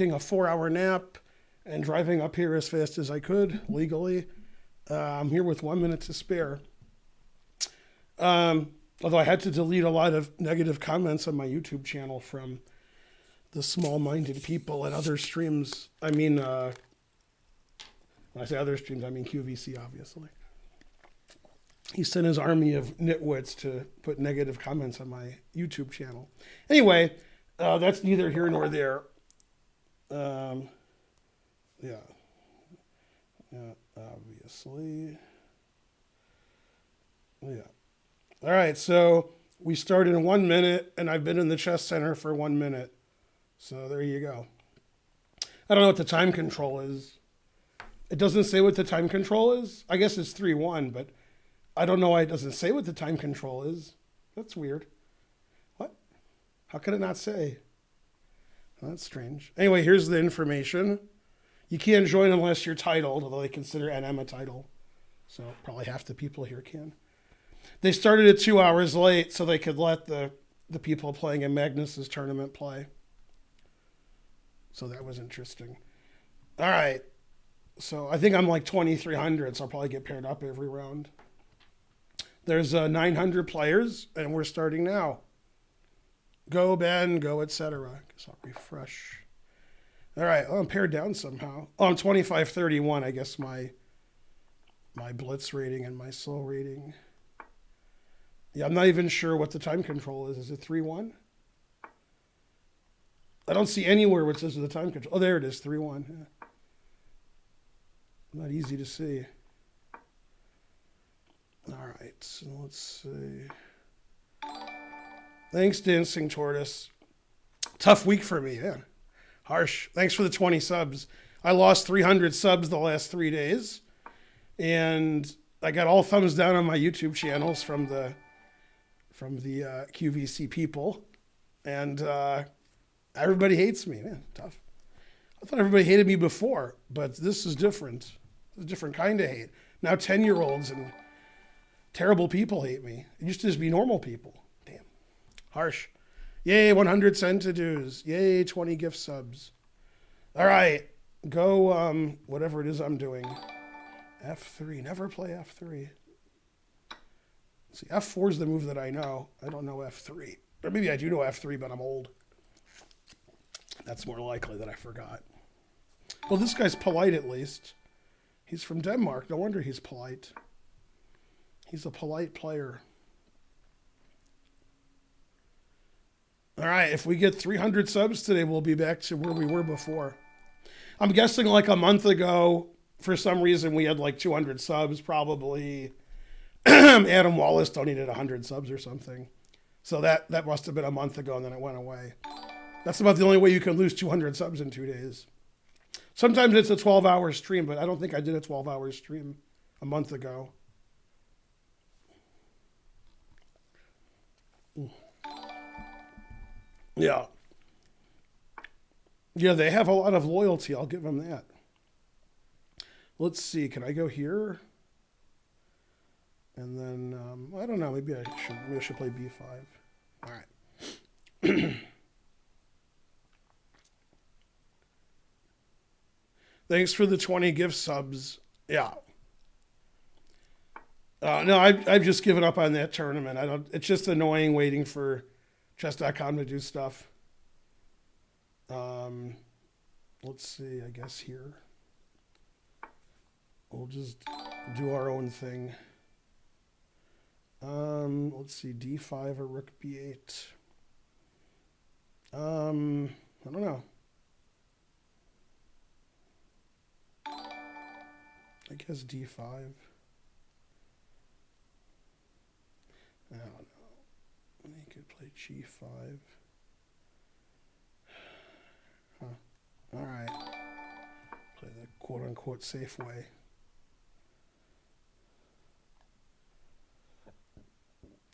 taking a 4-hour nap and driving up here as fast as I could legally. I'm here with 1 minute to spare. Although I had to delete a lot of negative comments on my YouTube channel from the small-minded people and other streams. I mean, when I say other streams, I mean QVC, obviously. He sent his army of nitwits to put negative comments on my YouTube channel. Anyway, that's neither here nor there. Yeah, obviously. Yeah. All right, so we started in 1 minute, and I've been in the chess center for 1 minute. So there you go. I don't know what the time control is. It doesn't say what the time control is. I guess it's 3-1, but I don't know why it doesn't say what the time control is. That's weird. What? How could it not say? Well, that's strange. Anyway, here's the information. You can't join unless you're titled, although they consider NM a title. So probably half the people here can. They started it 2 hours late so they could let the people playing in Magnus's tournament play. So that was interesting. All right. So I think I'm like 2,300, so I'll probably get paired up every round. There's 900 players, and we're starting now. Go, Ben, go, etc. Guess I'll refresh. All right. Oh, I'm paired down somehow. Oh, I'm 2531, I guess my blitz rating and my slow rating. Yeah, I'm not even sure what the time control is. Is it 3-1? I don't see anywhere where it says the time control. Oh, there it is, 3-1. Yeah. Not easy to see. All right, so let's see. Thanks, Dancing Tortoise. Tough week for me, yeah. Harsh. Thanks for the 20 subs. I lost 300 subs the last 3 days, and I got all thumbs down on my YouTube channels from the QVC people, and everybody hates me. Man, tough. I thought everybody hated me before, but this is different. It's a different kind of hate. Now 10-year-olds and terrible people hate me. It used to just be normal people. Damn. Harsh. Yay, 100 centidues. Yay, 20 gift subs. All right. Go, whatever it is I'm doing. F3. Never play F3. See, F4 is the move that I know. I don't know F3. Or maybe I do know F3, but I'm old. That's more likely that I forgot. Well, this guy's polite at least. He's from Denmark. No wonder he's polite. He's a polite player. All right, if we get 300 subs today, we'll be back to where we were before. I'm guessing like a month ago, for some reason, we had like 200 subs, probably. Adam Wallace donated 100 subs or something. So that must have been a month ago, and then it went away. That's about the only way you can lose 200 subs in 2 days. Sometimes it's a 12-hour stream, but I don't think I did a 12-hour stream a month ago. Yeah. Yeah, they have a lot of loyalty. I'll give them that. Let's see. Can I go here? And then, I don't know. Maybe I should play B5. All right. Thanks for the 20 gift subs. Yeah. No, I've just given up on that tournament. It's just annoying waiting for chess.com to do stuff. Let's see, I guess here. We'll just do our own thing. Let's see, D5 or Rook B8. I don't know. I guess D5. I don't know. You could play G5. Huh. All right. Play the quote-unquote safe way.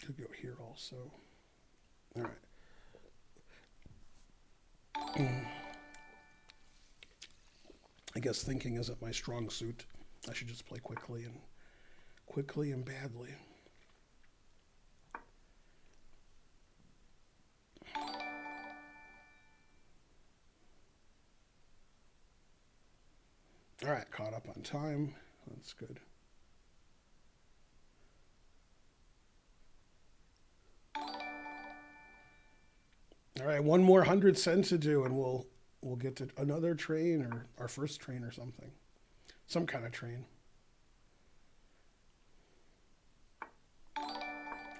Could go here also. All right. I guess thinking isn't my strong suit. I should just play quickly and badly. All right, caught up on time. That's good. All right, one more 100 cent to do, and we'll get to another train or our first train or something, some kind of train.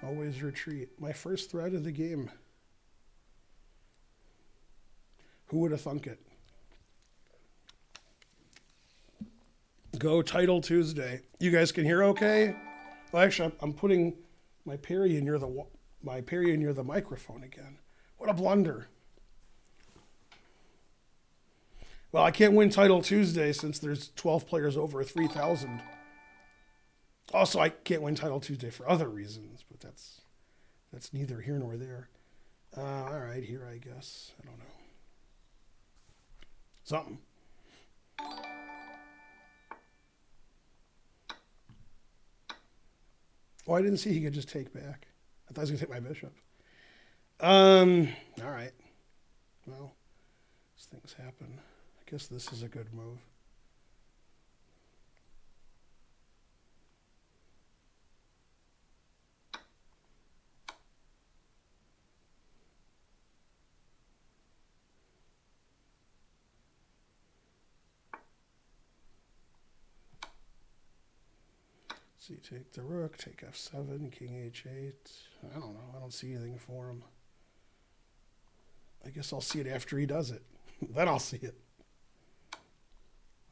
Always retreat. My first threat of the game. Who would have thunk it? Go Title Tuesday. You guys can hear okay? Well, actually, I'm putting my parry near the microphone again. What a blunder. Well, I can't win Title Tuesday since there's 12 players over 3,000. Also, I can't win Title Tuesday for other reasons, but that's neither here nor there. All right, here I guess. I don't know. Something. Oh, I didn't see he could just take back. I thought he was going to take my bishop. All right. Well, these things happen. I guess this is a good move. So you take the rook, take f7, king h8. I don't know. I don't see anything for him. I guess I'll see it after he does it. Then I'll see it.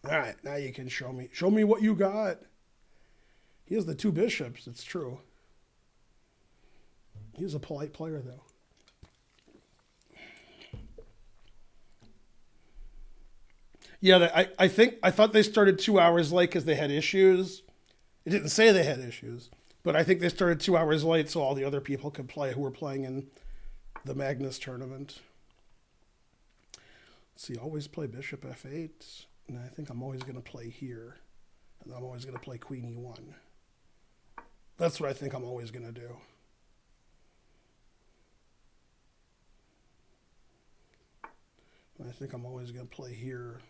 All right, now you can show me. Show me what you got. He has the two bishops. It's true. He's a polite player, though. Yeah, I thought they started 2 hours late because they had issues. It didn't say they had issues, but I think they started 2 hours late so all the other people could play who were playing in the Magnus tournament. Let's see, always play bishop f8, and I think I'm always going to play here, and I'm always going to play queen e1. That's what I think I'm always going to do. I think I'm always going to play here.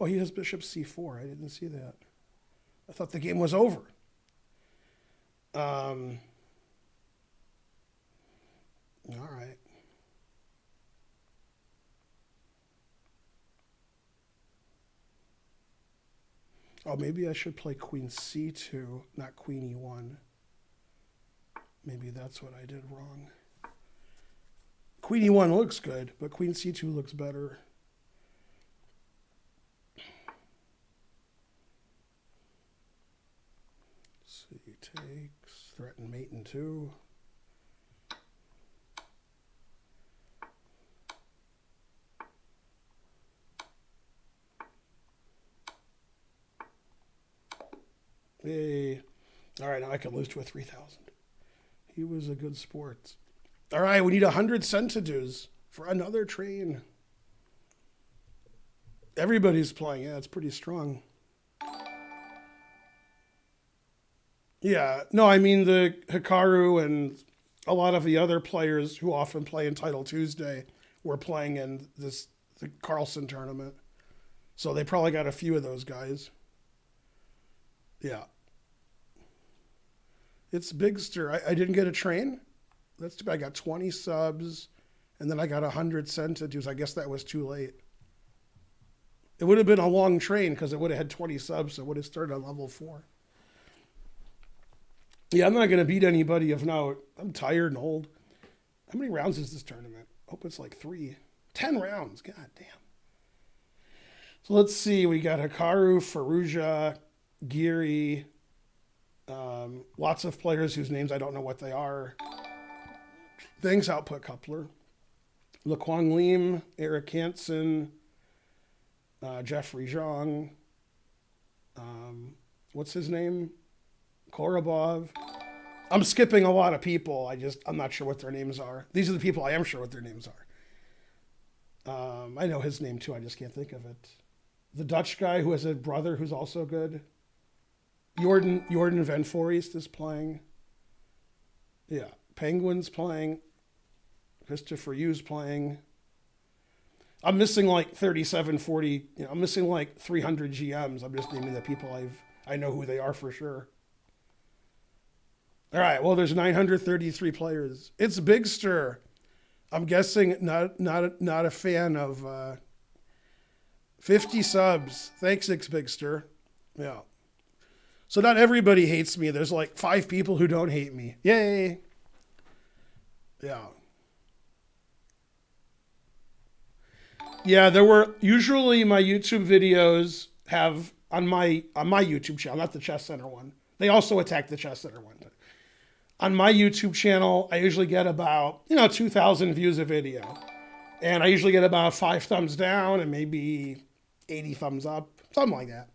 Oh, he has bishop c4. I didn't see that. I thought the game was over. All right. Oh, maybe I should play queen c2, not queen e1. Maybe that's what I did wrong. Queen e1 looks good, but queen c2 looks better. C takes, threaten mate in 2. Hey. All right, now I can lose to a 3,000. He was a good sport. All right, we need 100 centidues for another train. Everybody's playing. Yeah, it's pretty strong. Yeah, no, I mean the Hikaru and a lot of the other players who often play in Title Tuesday were playing in the Carlsen tournament. So they probably got a few of those guys. Yeah. It's Bigster. I didn't get a train. That's too bad. I got 20 subs, and then I got 100 centidues. I guess that was too late. It would have been a long train because it would have had 20 subs, so it would have started on level 4. Yeah, I'm not going to beat anybody of note. I'm tired and old. How many rounds is this tournament? I hope it's like 3. 10 rounds. God damn. So let's see. We got Hikaru, Firouzja, Giri, lots of players whose names I don't know what they are. Thanks, Output Coupler. Lequang Lim, Eric Hansen, Jeffrey Zhang. What's his name? Korobov. I'm skipping a lot of people. I'm not sure what their names are. These are the people I am sure what their names are. I know his name too. I just can't think of it. The Dutch guy who has a brother who's also good. Jordan Van Foreest is playing. Yeah. Penguin's playing. Christopher Yu's playing. I'm missing like 37, 40. I'm missing like 300 GMs. I'm just naming the people I know who they are for sure. All right. Well, there's 933 players. It's Big Stir. I'm guessing not a fan of 50 subs. Thanks, X Big Stir. Yeah. So not everybody hates me. There's like 5 people who don't hate me. Yay. Yeah. Yeah, there were usually my YouTube videos have on my YouTube channel, not the Chess Center one. They also attack the Chess Center one. But on my YouTube channel, I usually get about 2,000 views a video, and I usually get about 5 thumbs down and maybe 80 thumbs up, something like that.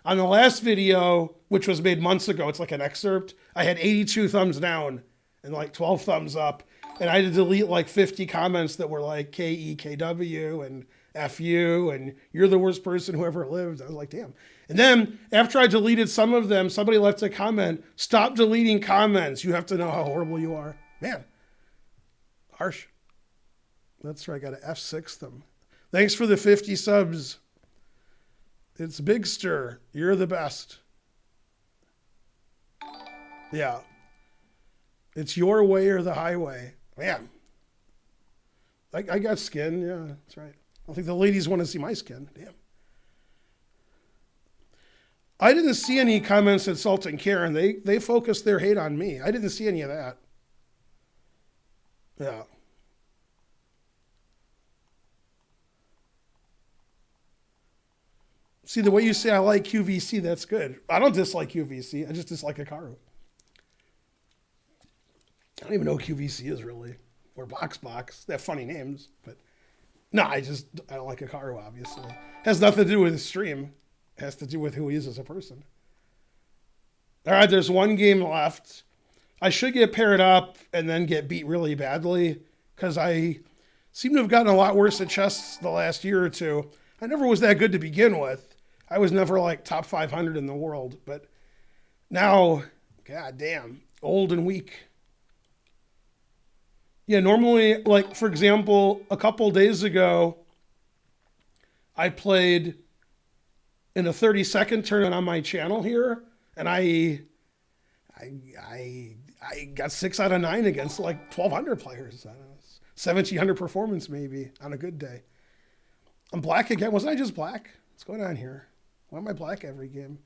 On the last video, which was made months ago, it's like an excerpt, I had 82 thumbs down and like 12 thumbs up. And I had to delete like 50 comments that were like KEKW and FU and you're the worst person who ever lived. I was like, damn. And then after I deleted some of them, somebody left a comment, stop deleting comments. You have to know how horrible you are. Man, harsh. That's right, I got to F6 them. Thanks for the 50 subs. It's Big Stir. You're the best. Yeah. It's your way or the highway. Man. I got skin. Yeah, that's right. I don't think the ladies want to see my skin. Damn. I didn't see any comments insulting Karen. They focused their hate on me. I didn't see any of that. Yeah. See, the way you say I like QVC, that's good. I don't dislike QVC. I just dislike Hikaru. I don't even know who QVC is really. Or Box. They have funny names. But no, I don't like Hikaru, obviously. Has nothing to do with his stream. It has to do with who he is as a person. All right, there's one game left. I should get paired up and then get beat really badly because I seem to have gotten a lot worse at chess the last year or two. I never was that good to begin with. I was never like top 500 in the world, but now, god damn, old and weak. Yeah, normally, like, for example, a couple days ago, I played in a 30-second tournament on my channel here, and I got 6 out of 9 against like 1,200 players. I don't know, 1,700 performance maybe on a good day. I'm black again. Wasn't I just black? What's going on here? Why am I black every game?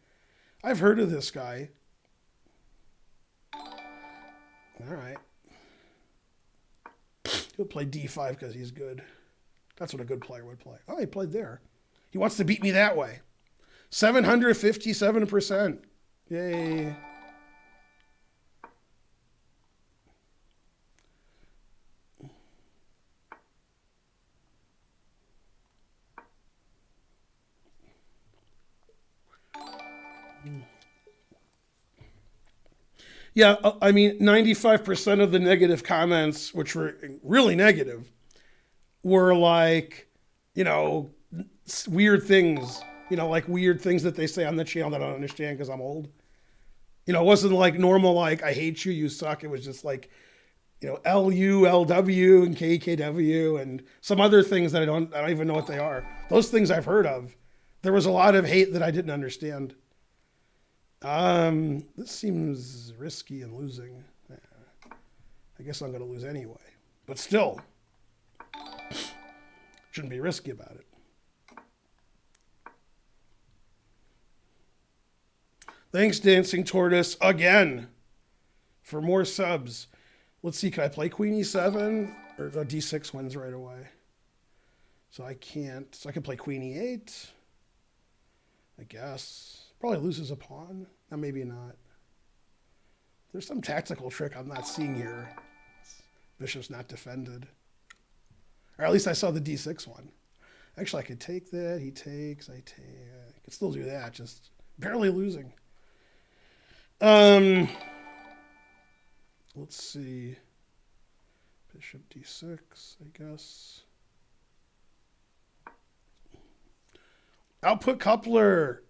I've heard of this guy. All right. He'll play D5 because he's good. That's what a good player would play. Oh, he played there. He wants to beat me that way. 757%. Yay. Yeah, I mean, 95% of the negative comments, which were really negative, were like, weird things, like weird things that they say on the channel that I don't understand because I'm old. It wasn't like normal, like, I hate you, you suck. It was just like, LU, LW, and KKW, and some other things that I don't even know what they are. Those things I've heard of. There was a lot of hate that I didn't understand. This seems risky and losing. I guess I'm going to lose anyway. But still, shouldn't be risky about it. Thanks, Dancing Tortoise, again, for more subs. Let's see, can I play Queen E7? Or D6 wins right away. So I can't. So I can play Queen E8. I guess. Probably loses a pawn. Now maybe not. There's some tactical trick I'm not seeing here. Bishop's not defended. Or at least I saw the D6 one. Actually, I could take that. He takes. I take. I could still do that. Just barely losing. Let's see. Bishop D6, I guess. Output Coupler.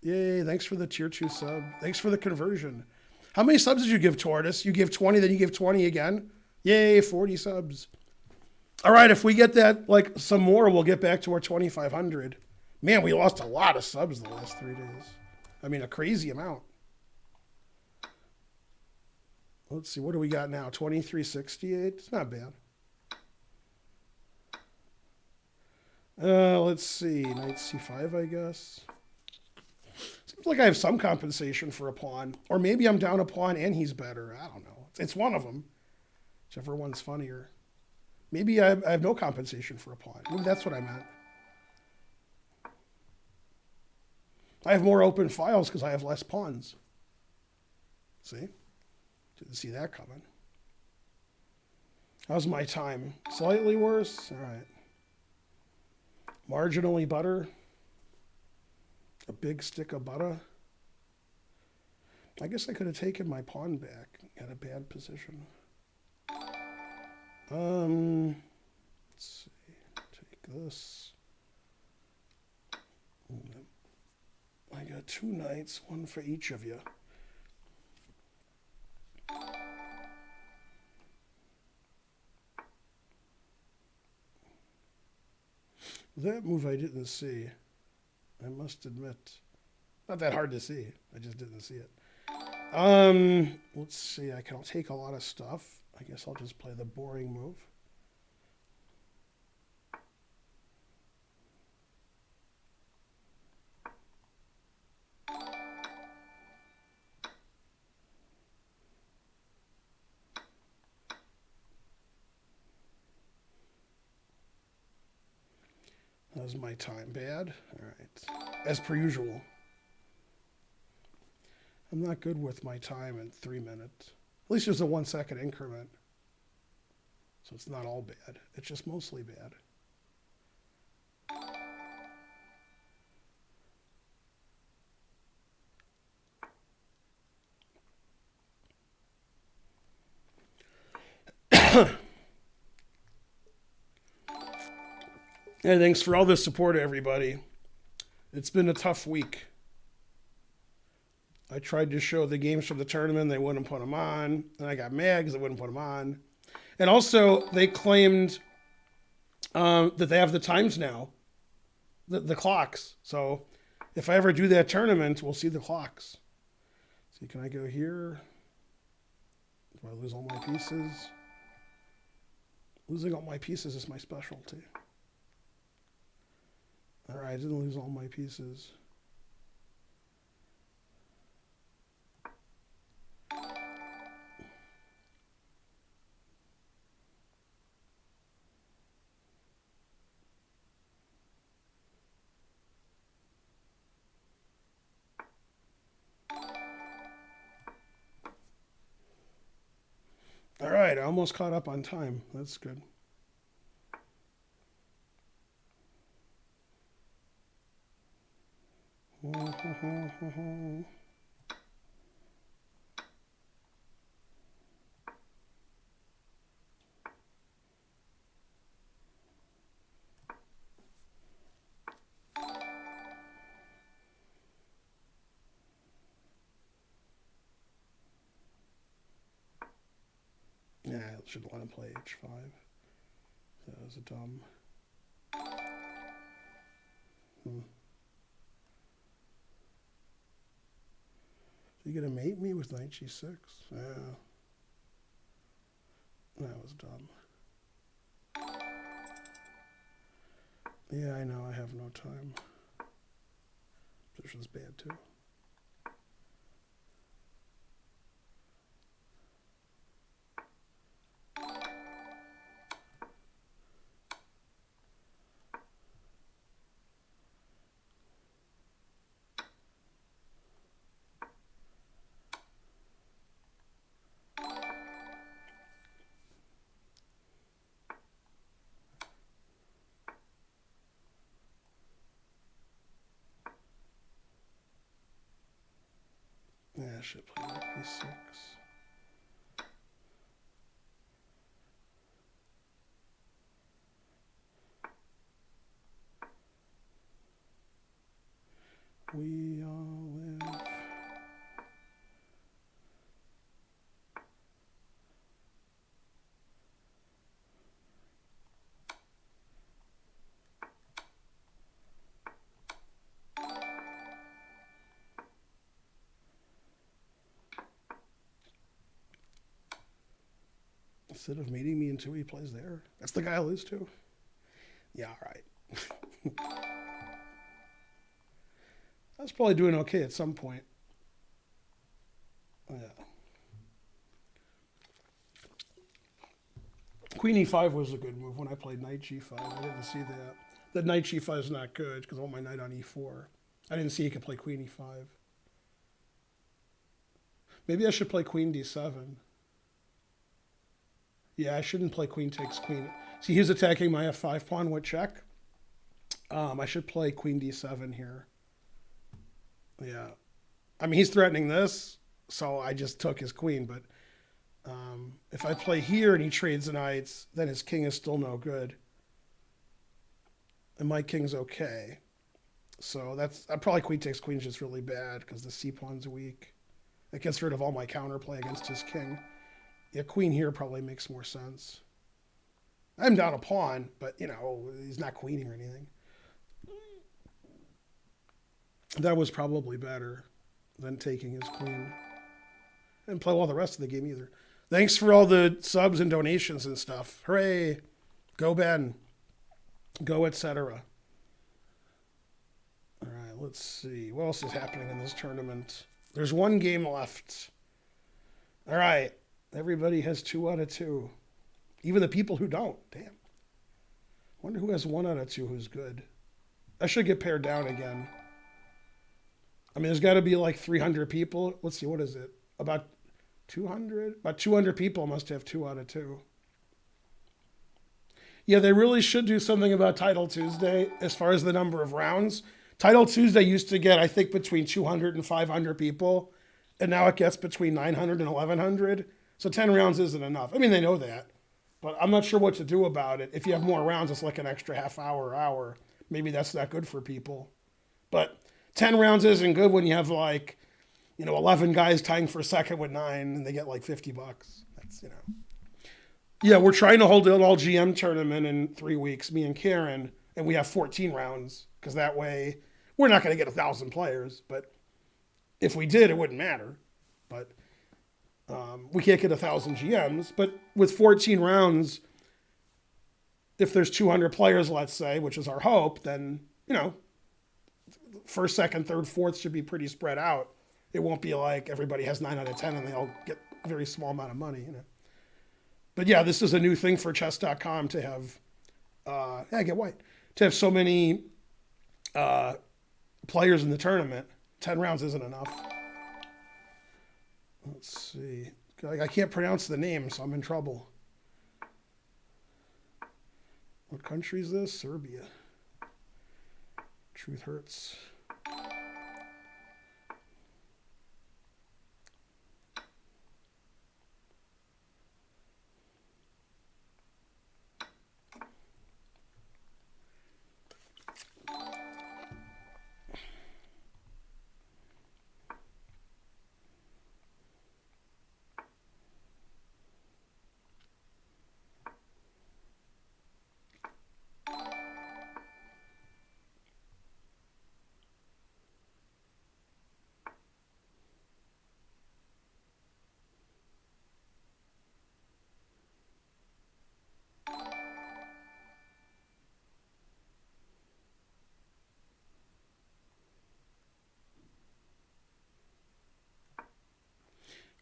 Yay, thanks for the tier 2 sub. Thanks for the conversion. How many subs did you give, Tortoise? You give 20, then you give 20 again? Yay, 40 subs. All right, if we get that, like, some more, we'll get back to our 2,500. Man, we lost a lot of subs the last 3 days. I mean, a crazy amount. Let's see, what do we got now? 2368? It's not bad. Let's see, knight c5, I guess. Seems like I have some compensation for a pawn. Or maybe I'm down a pawn and he's better. I don't know. It's one of them. Whichever one's funnier. Maybe I have no compensation for a pawn. Maybe that's what I meant. I have more open files because I have less pawns. See? Didn't see that coming. How's my time? Slightly worse? All right. Marginally better. A big stick of butter. I guess I could have taken my pawn back at a bad position. Let's see. Take this. I got 2 knights, one for each of you. That move I didn't see. I must admit. Not that hard to see. I just didn't see it. Let's see. I can take a lot of stuff. I guess I'll just play the boring move. How's my time? Bad? All right. As per usual. I'm not good with my time in 3 minutes. At least there's a 1 second increment. So it's not all bad. It's just mostly bad. Hey, thanks for all the support, everybody. It's been a tough week. I tried to show the games from the tournament. They wouldn't put them on. And I got mad because they wouldn't put them on. And also, they claimed that they have the times now, the clocks. So if I ever do that tournament, we'll see the clocks. See, can I go here? Do I lose all my pieces? Losing all my pieces is my specialty. All right, I didn't lose all my pieces. All right, I almost caught up on time. That's good. Yeah, I should let him play h5. That was a dumb. So you gonna mate me with knight g6? Yeah. That was dumb. Yeah, I know, I have no time. Position's bad too. Yeah, I should play knight b6. We all live. Instead of meeting me in two, he plays there. That's the guy I lose to? Yeah, all right. I was probably doing okay at some point. Yeah. Queen e5 was a good move when I played knight g5. I didn't see that. The knight g5 is not good because I want my knight on e4. I didn't see he could play queen e5. Maybe I should play queen d7. Yeah, I shouldn't play queen takes queen. See, he's attacking my f5 pawn with check. I should play queen d7 here. Yeah. I mean, he's threatening this, so I just took his queen. But if I play here and he trades the knights, then his king is still no good. And my king's okay. So that's probably queen takes queen is just really bad because the c pawn's weak. It gets rid of all my counterplay against his king. Yeah, queen here probably makes more sense. I'm down a pawn, but, you know, he's not queening or anything. That was probably better than taking his queen. I didn't play well the rest of the game either. Thanks for all the subs and donations and stuff. Hooray. Go Ben. Go etc. All right, let's see. What else is happening in this tournament? There's one game left. All right. Everybody has 2 out of 2. Even the people who don't. Damn. Wonder who has 1 out of 2 who's good. I should get pared down again. I mean, there's got to be like 300 people. Let's see, what is it? About 200? About 200 people must have 2 out of 2. Yeah, they really should do something about Title Tuesday as far as the number of rounds. Title Tuesday used to get, I think, between 200 and 500 people, and now it gets between 900 and 1,100. So 10 rounds isn't enough. I mean, they know that, but I'm not sure what to do about it. If you have more rounds, it's like an extra half hour or hour. Maybe that's not good for people. But 10 rounds isn't good when you have like, 11 guys tying for second with 9 and they get like $50. That's, Yeah, we're trying to hold an all GM tournament in 3 weeks, me and Karen, and we have 14 rounds because that way we're not going to get 1,000 players. But if we did, it wouldn't matter. But we can't get 1,000 GMs. But with 14 rounds, if there's 200 players, let's say, which is our hope, then, first, second, third, fourth should be pretty spread out. It won't be like everybody has 9 out of 10 and they all get a very small amount of money, But yeah, this is a new thing for chess.com to have, get white, to have so many players in the tournament. 10 rounds isn't enough. Let's see. I can't pronounce the name, so I'm in trouble. What country is this? Serbia. Truth hurts.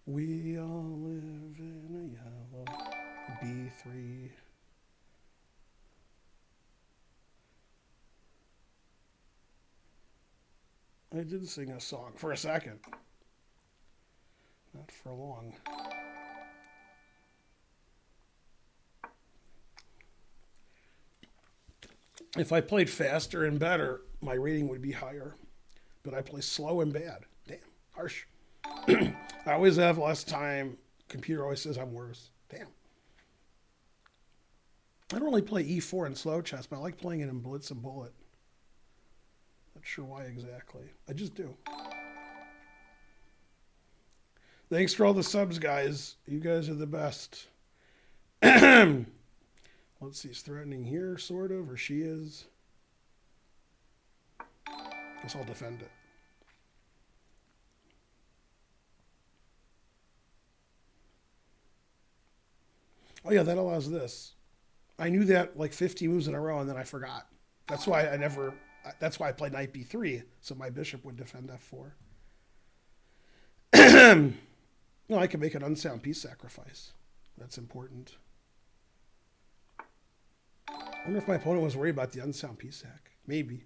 We all live in a yellow B3. I did sing a song for a second. Not for long. If I played faster and better, my rating would be higher. But I play slow and bad. Damn, harsh. I always have less time. Computer always says I'm worse. Damn. I don't really play E4 in slow chess, but I like playing it in Blitz and Bullet. Not sure why exactly. I just do. Thanks for all the subs, guys. You guys are the best. Let's see, he's threatening here, sort of, or she is. Guess I'll defend it. Oh yeah, that allows this. I knew that like 50 moves in a row, and then I forgot. That's why I never. That's why I played knight b3, so my bishop would defend f4. No, I can make an unsound piece sacrifice. That's important. I wonder if my opponent was worried about the unsound piece sac. Maybe.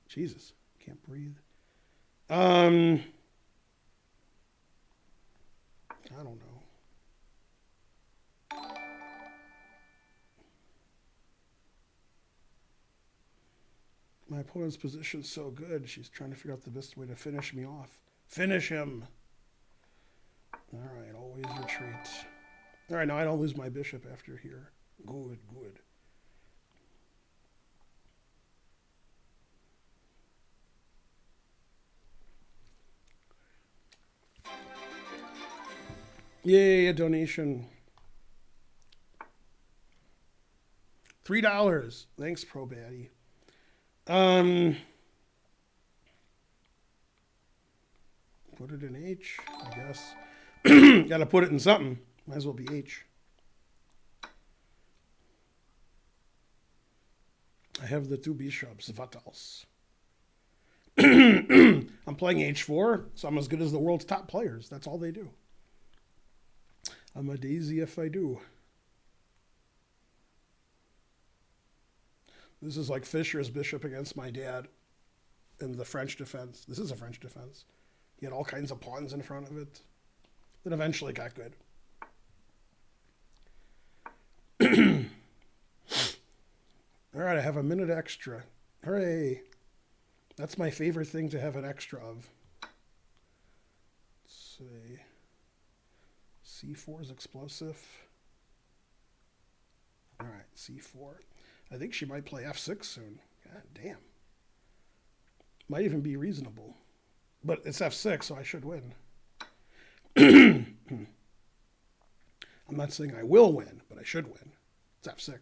Jesus, can't breathe. I don't know. My opponent's position's so good. She's trying to figure out the best way to finish me off. Finish him. All right, always retreat. All right, now I don't lose my bishop after here. Good, good. Yay, a donation. $3. Thanks, Pro Baddie. Put it in H, I guess. Gotta put it in something. Might as well be H. I have the two bishops. What else? I'm playing H4, so I'm as good as the world's top players. That's all they do. I'm a daisy if I do. This is like Fischer's bishop against my dad in the French defense. This is a French defense. He had all kinds of pawns in front of it. Then eventually got good. All right, I have a minute extra. Hooray. That's my favorite thing to have an extra of. Let's see. C4 is explosive. All right, C4. I think she might play F6 soon. God damn. Might even be reasonable. But it's F6, so I should win. I'm not saying I will win, but I should win. It's F6.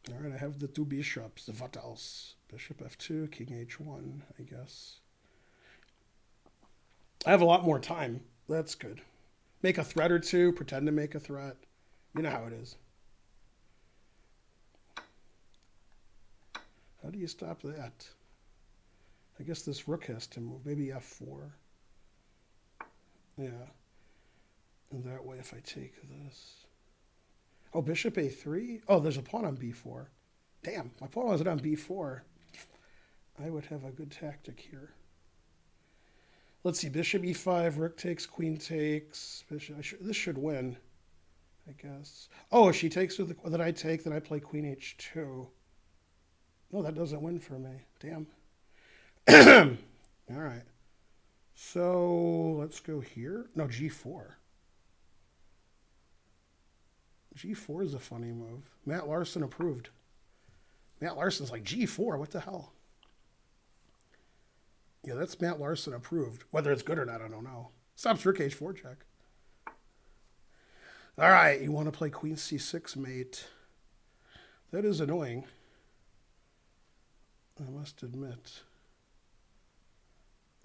All right, I have the two bishops. What else? Bishop F2, King H1, I guess. I have a lot more time. That's good. Make a threat or two, pretend to make a threat. You know how it is. How do you stop that? I guess this rook has to move. Maybe F4. Yeah. And that way if I take this. Oh, bishop A3? Oh, there's a pawn on B4. Damn, my pawn wasn't on B4. I would have a good tactic here. Let's see, bishop E5, rook takes, queen takes. Bishop, this should win, I guess. Oh, if she takes with the, then I take, then I play queen H2. No, that doesn't win for me. Damn. All right. So let's go here. No, G4. G4 is a funny move. Matt Larson approved. Matt Larson's like, G4, what the hell? Yeah, that's Matt Larson approved. Whether it's good or not, I don't know. Stops rook H4 check. All right, you want to play queen C6, mate. That is annoying. I must admit.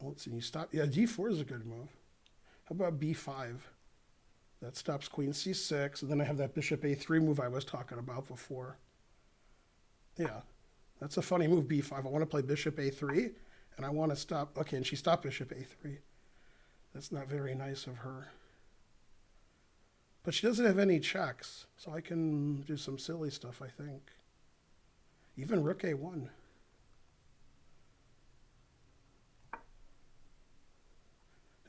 Let's see, you stop. Yeah, G4 is a good move. How about B5? That stops queen C6, and then I have that bishop A3 move I was talking about before. Yeah, that's a funny move, B5. I want to play bishop A3, and I want to stop. Okay, and she stopped bishop A3. That's not very nice of her. But she doesn't have any checks, so I can do some silly stuff, I think. Even rook A1.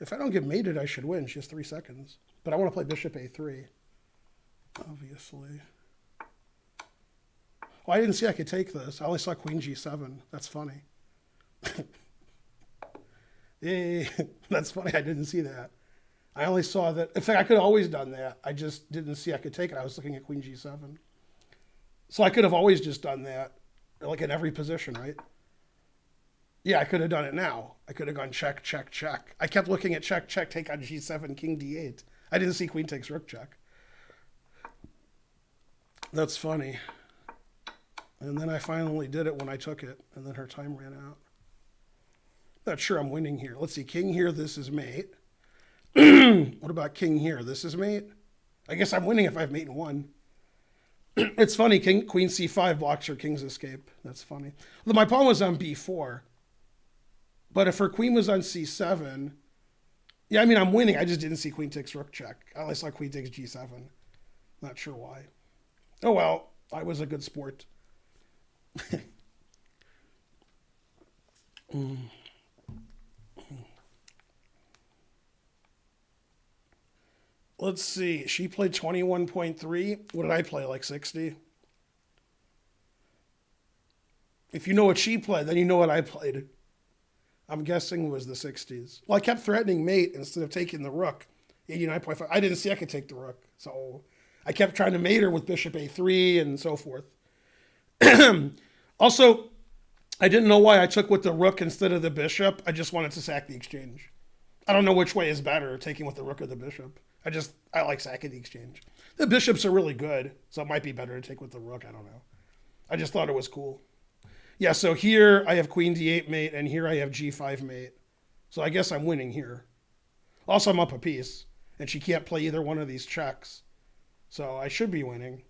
If I don't get mated, I should win. She has 3 seconds. But I want to play bishop A3, obviously. Oh, I didn't see I could take this. I only saw queen G7. That's funny. Yay, that's funny. I didn't see that. I only saw that. In fact, I could have always done that. I just didn't see I could take it. I was looking at queen G7. So I could have always just done that, like in every position, right? Yeah, I could have done it now. I could have gone check, check, check. I kept looking at check, check, take on G7, king D8. I didn't see queen takes rook check. That's funny. And then I finally did it when I took it, and then her time ran out. Not sure I'm winning here. Let's see. King here. This is mate. What about king here? This is mate. I guess I'm winning if I have mate in 1. It's funny. Queen c5 blocks her king's escape. That's funny. Although my pawn was on b4. But if her queen was on c7, yeah, I mean, I'm winning. I just didn't see queen takes rook check. I only saw queen takes g7. Not sure why. Oh, well, I was a good sport. Let's see. She played 21.3. What did I play, like 60? If you know what she played, then you know what I played. I'm guessing it was the 60s. Well, I kept threatening mate instead of taking the rook. 89.5. I didn't see I could take the rook. So I kept trying to mate her with bishop a3 and so forth. Also, I didn't know why I took with the rook instead of the bishop. I just wanted to sack the exchange. I don't know which way is better, taking with the rook or the bishop. I like sacking the exchange. The bishops are really good, so it might be better to take with the rook. I don't know. I just thought it was cool. Yeah, so here I have queen d8 mate, and here I have g5 mate. So I guess I'm winning here. Also, I'm up a piece, and she can't play either one of these checks. So I should be winning.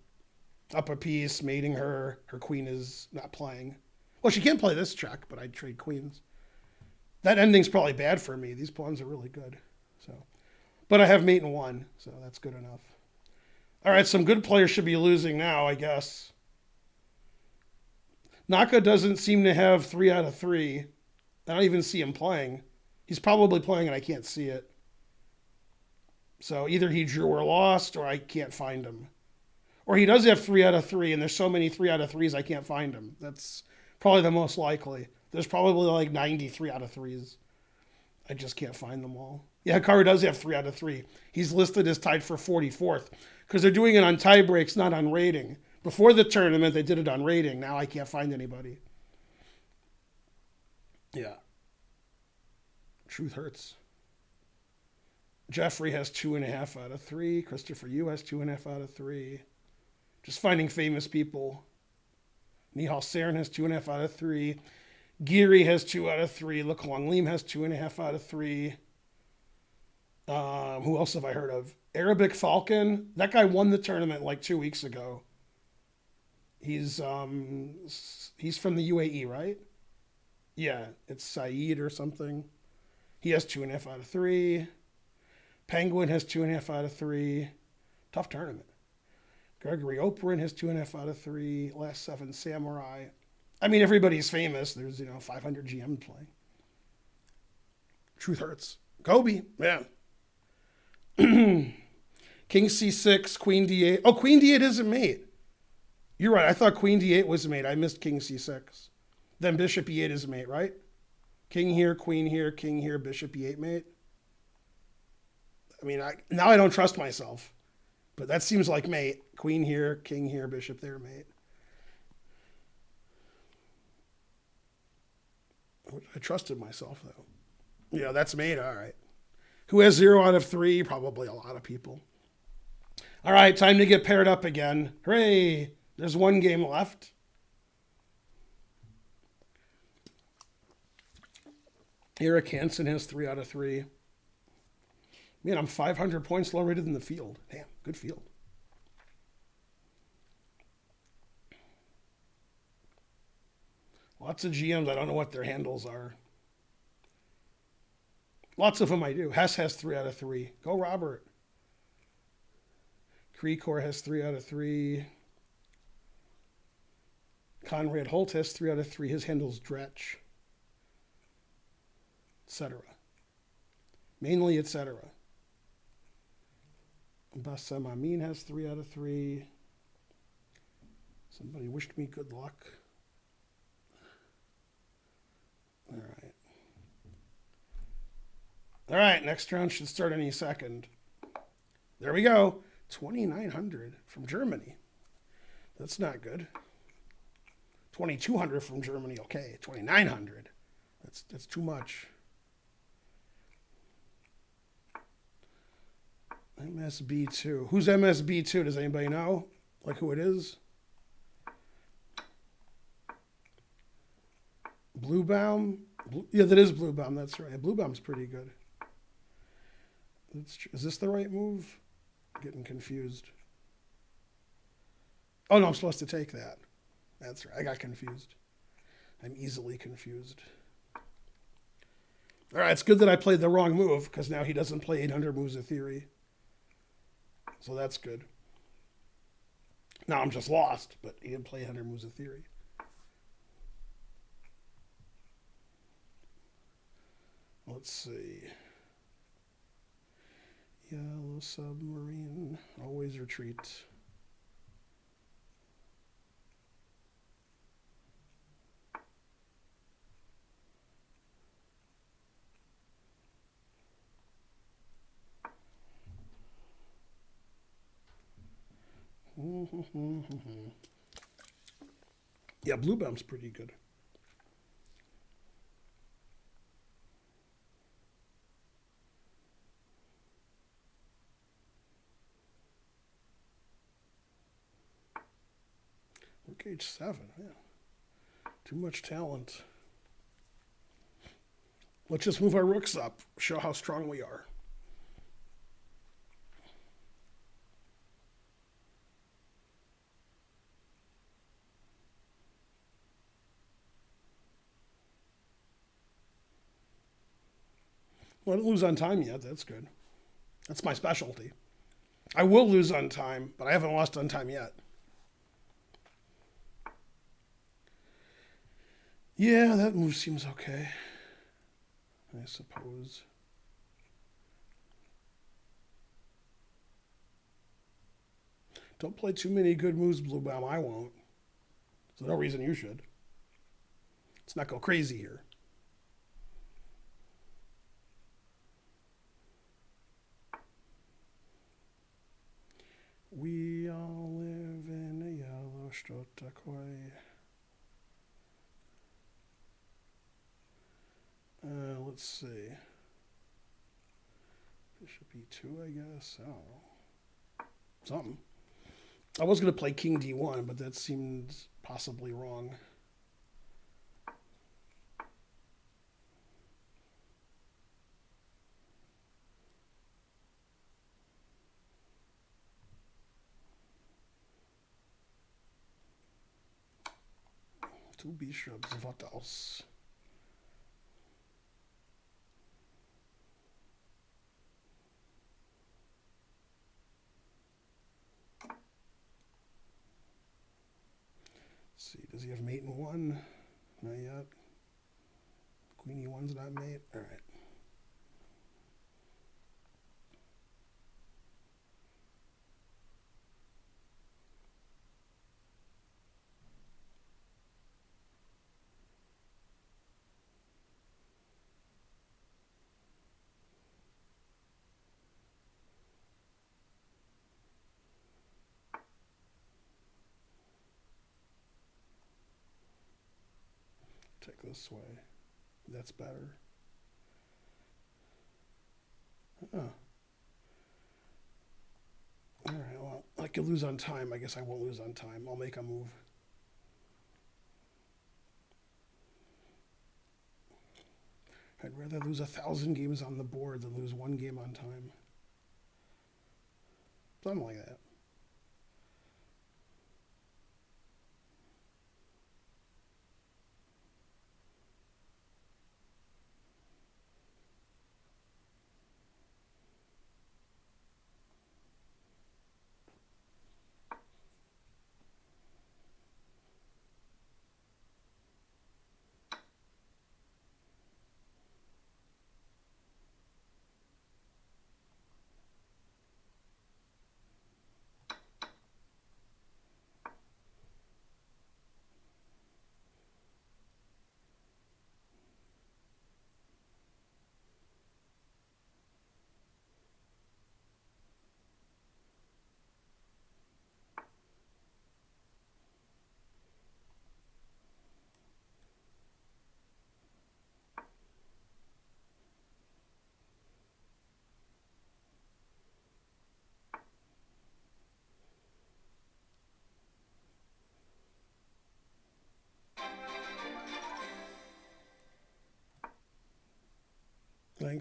Up a piece, mating her. Her queen is not playing. Well, she can't play this check, but I'd trade queens. That ending's probably bad for me. These pawns are really good. But I have mate in 1, so that's good enough. All right, some good players should be losing now, I guess. Naka doesn't seem to have 3 out of 3. I don't even see him playing. He's probably playing and I can't see it. So either he drew or lost, or I can't find him. Or he does have 3 out of 3, and there's so many 3 out of 3s I can't find him. That's probably the most likely. There's probably like 93 out of 3s. I just can't find them all. Yeah, Hikaru does have 3 out of 3. He's listed as tied for 44th because they're doing it on tie breaks, not on rating. Before the tournament, they did it on rating. Now I can't find anybody. Yeah. Truth hurts. Jeffrey has 2.5 out of 3. Christopher Yu has 2.5 out of 3. Just finding famous people. Nihal Saren has 2.5 out of 3. Giri has 2 out of 3. Le Quang Lim has 2.5 out of 3. Who else have I heard of? Arabic Falcon. That guy won the tournament like 2 weeks ago. He's from the UAE, right? Yeah, it's Saeed or something. He has 2.5 out of 3. Penguin has 2.5 out of 3. Tough tournament. Gregory Operin has 2.5 out of 3. Last 7 Samurai. I mean, everybody's famous. There's, 500 GM playing. Truth hurts. Kobe, yeah. King c6, queen d8. Oh, queen d8 isn't mate. You're right. I thought queen d8 was mate. I missed king c6. Then bishop e8 is mate, right? King here, king here, bishop e8 mate. I mean, now I don't trust myself. But that seems like mate. Queen here, king here, bishop there, mate. I trusted myself, though. Yeah, that's mate. All right. Who has 0 out of 3? Probably a lot of people. All right, time to get paired up again. Hooray! There's 1 game left. Eric Hansen has 3 out of 3. Man, I'm 500 points low rated in the field. Damn, good field. Lots of GMs, I don't know what their handles are. Lots of them I do. Hess has 3 out of 3. Go, Robert. Krekor has 3 out of 3. Conrad Holt has 3 out of 3. His handle's Dretch. Etc. Mainly, etc. Bassam Amin has 3 out of 3. Somebody wished me good luck. All right. All right, next round should start any second. There we go. 2,900 from Germany. That's not good. 2,200 from Germany. Okay, 2,900. That's too much. MSB2. Who's MSB2? Does anybody know? Like who it is? Bluebaum? Yeah, that is Blue Bomb. That's right. Blue Bomb's pretty good. Is this the right move? I'm getting confused. Oh no, I'm supposed to take that. That's right. I got confused. I'm easily confused. All right, it's good that I played the wrong move because now he doesn't play 800 moves of theory. So that's good. Now I'm just lost, but he didn't play 800 moves of theory. Let's see. Yellow submarine. Always retreat. Yeah, Blue Bomb's pretty good. Rook H7, yeah. Too much talent. Let's just move our rooks up, show how strong we are. Well, I didn't lose on time yet. That's good. That's my specialty. I will lose on time, but I haven't lost on time yet. Yeah, that move seems okay. I suppose. Don't play too many good moves, Blue Bomb. I won't. There's no reason you should. Let's not go crazy here. We all live in a yellow Strotakoi. Let's see. Bishop E2, I guess. I don't know. Something. I was going to play King D1, but that seemed possibly wrong. Two bishops. What else? Let's see. Does he have mate in one? Not yet. Queen E1's not mate. All right. Take this way. That's better. Oh. All right, well, I could lose on time. I guess I won't lose on time. I'll make a move. I'd rather lose 1,000 games on the board than lose one game on time. Something like that.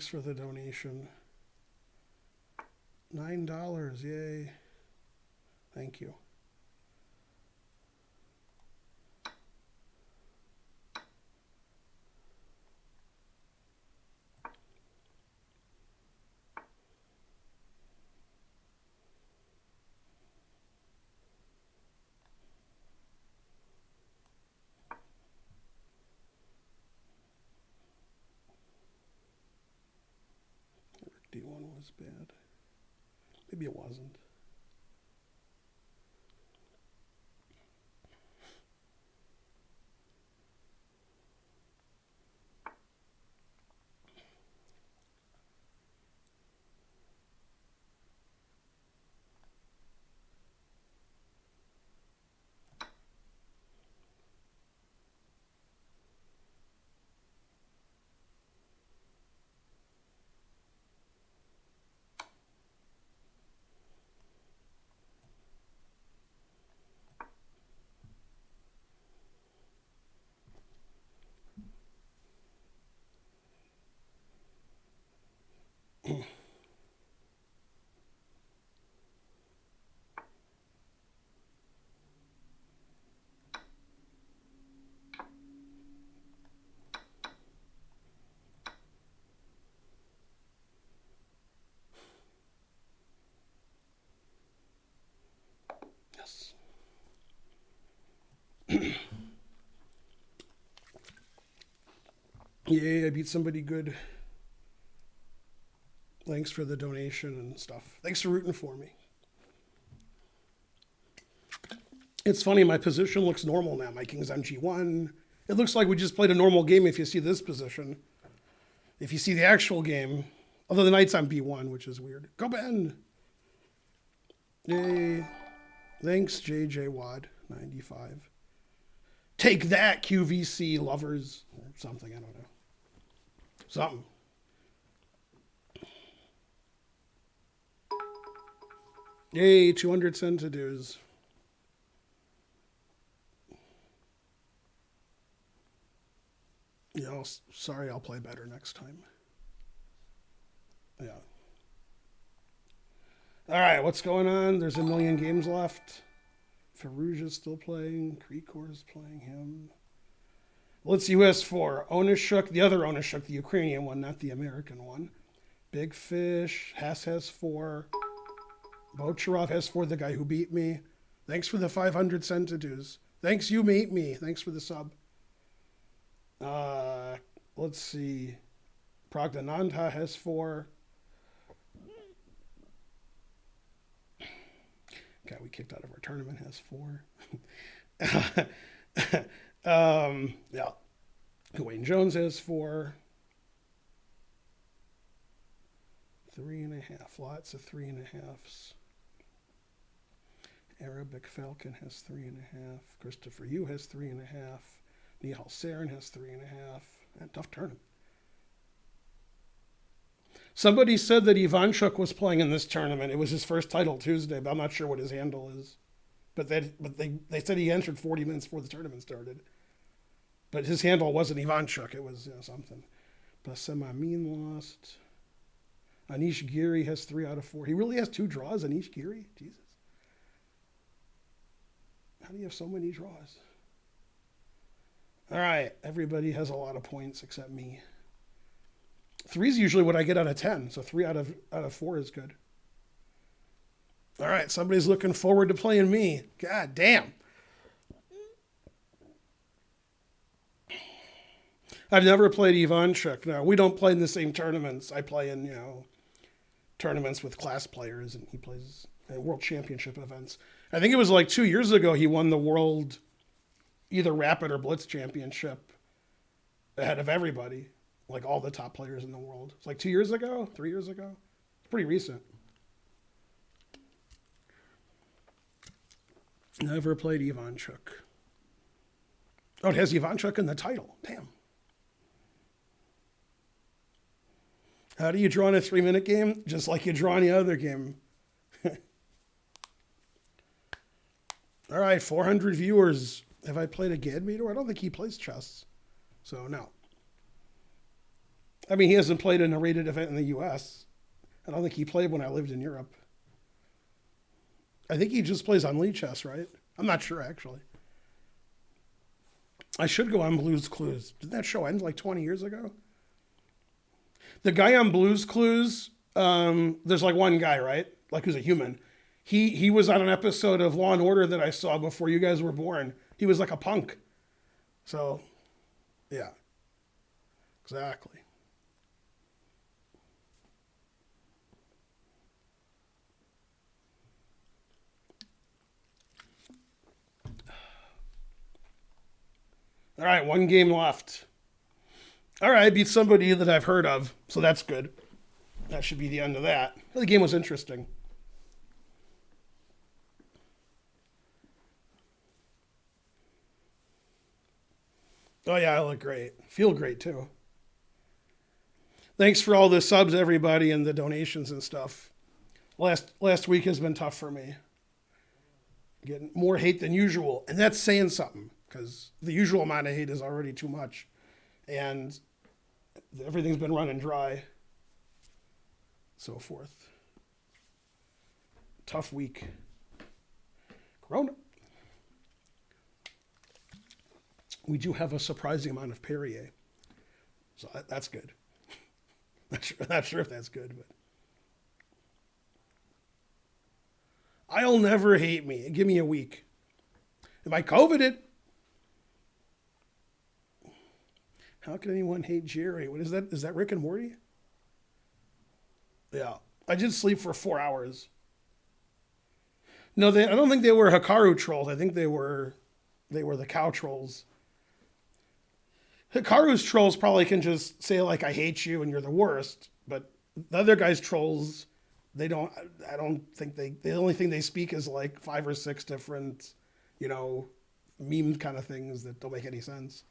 Thanks for the donation. $9, yay. Thank you. D1 was bad. Maybe it wasn't. Yes. Yay, I beat somebody good. Thanks for the donation and stuff. Thanks for rooting for me. It's funny, my position looks normal now. My king's on G1. It looks like we just played a normal game if you see this position. If you see the actual game, although the knight's on B1, which is weird. Go Ben! Yay. Thanks, JJ Wad, 95. Take that, QVC lovers. Or something, I don't know. Something. Yay, 200 centidues. Yeah, sorry, I'll play better next time. Yeah. All right, what's going on? There's a million games left. Farouj is still playing. Krikor is playing him. Let's see who has 4. Onishuk, the other Onishuk, the Ukrainian one, not the American one. Big Fish. Hess has 4. Bocharov has 4, the guy who beat me. Thanks for the 500 centidues. Thanks, you beat me. Thanks for the sub. Let's see. Pragdananda has 4. Guy we kicked out of our tournament has 4. Yeah. Wayne Jones has 4. 3.5. Lots of 3.5s. Arabic Falcon has 3.5. Christopher Yu has 3.5. Nihal Sarin has 3.5. Tough tournament. Somebody said that Ivanchuk was playing in this tournament. It was his first title Tuesday, but I'm not sure what his handle is. But they said he entered 40 minutes before the tournament started. But his handle wasn't Ivanchuk. It was something. Bassem Amin lost. Anish Giri has 3 out of 4. He really has 2 draws, Anish Giri? Jesus. How do you have so many draws? All right, everybody has a lot of points except me. 3 is usually what I get out of 10, so 3 out of 4 is good. All right, somebody's looking forward to playing me. God damn. I've never played Ivanchuk. No, we don't play in the same tournaments. I play in, tournaments with class players, and he plays in world championship events. I think it was like 2 years ago he won the world either Rapid or Blitz championship ahead of everybody, like all the top players in the world. It's like 2 years ago, 3 years ago. It's pretty recent. Never played Ivanchuk. Oh, it has Ivanchuk in the title. Damn. How do you draw in a 3-minute game? Just like you draw any other game. All right, 400 viewers. Have I played a Gadmeter? I don't think he plays chess. So, no. I mean, he hasn't played in a rated event in the U.S. I don't think he played when I lived in Europe. I think he just plays on Lead Chess, right? I'm not sure, actually. I should go on Blues Clues. Did that show end like 20 years ago? The guy on Blues Clues, there's like one guy, right? Like who's a human. He was on an episode of Law and Order that I saw before you guys were born. He was like a punk. So, yeah, exactly. All right, one game left. All right, I beat somebody that I've heard of, so that's good. That should be the end of that. The game was interesting. Oh yeah, I look great. Feel great too. Thanks for all the subs, everybody, and the donations and stuff. Last week has been tough for me. Getting more hate than usual, and that's saying something because the usual amount of hate is already too much, and everything's been running dry. So forth. Tough week. Corona. We do have a surprising amount of Perrier, so that's good. Not sure if that's good, but I'll never hate me. Give me a week. Am I COVIDed? How can anyone hate Jerry? What is that? Is that Rick and Morty? Yeah. I did sleep for 4 hours. No, I don't think they were Hikaru trolls. I think they were the cow trolls. Hikaru's trolls probably can just say like I hate you and you're the worst, but the other guy's trolls, I don't think the only thing they speak is like 5 or 6 different, meme kind of things that don't make any sense.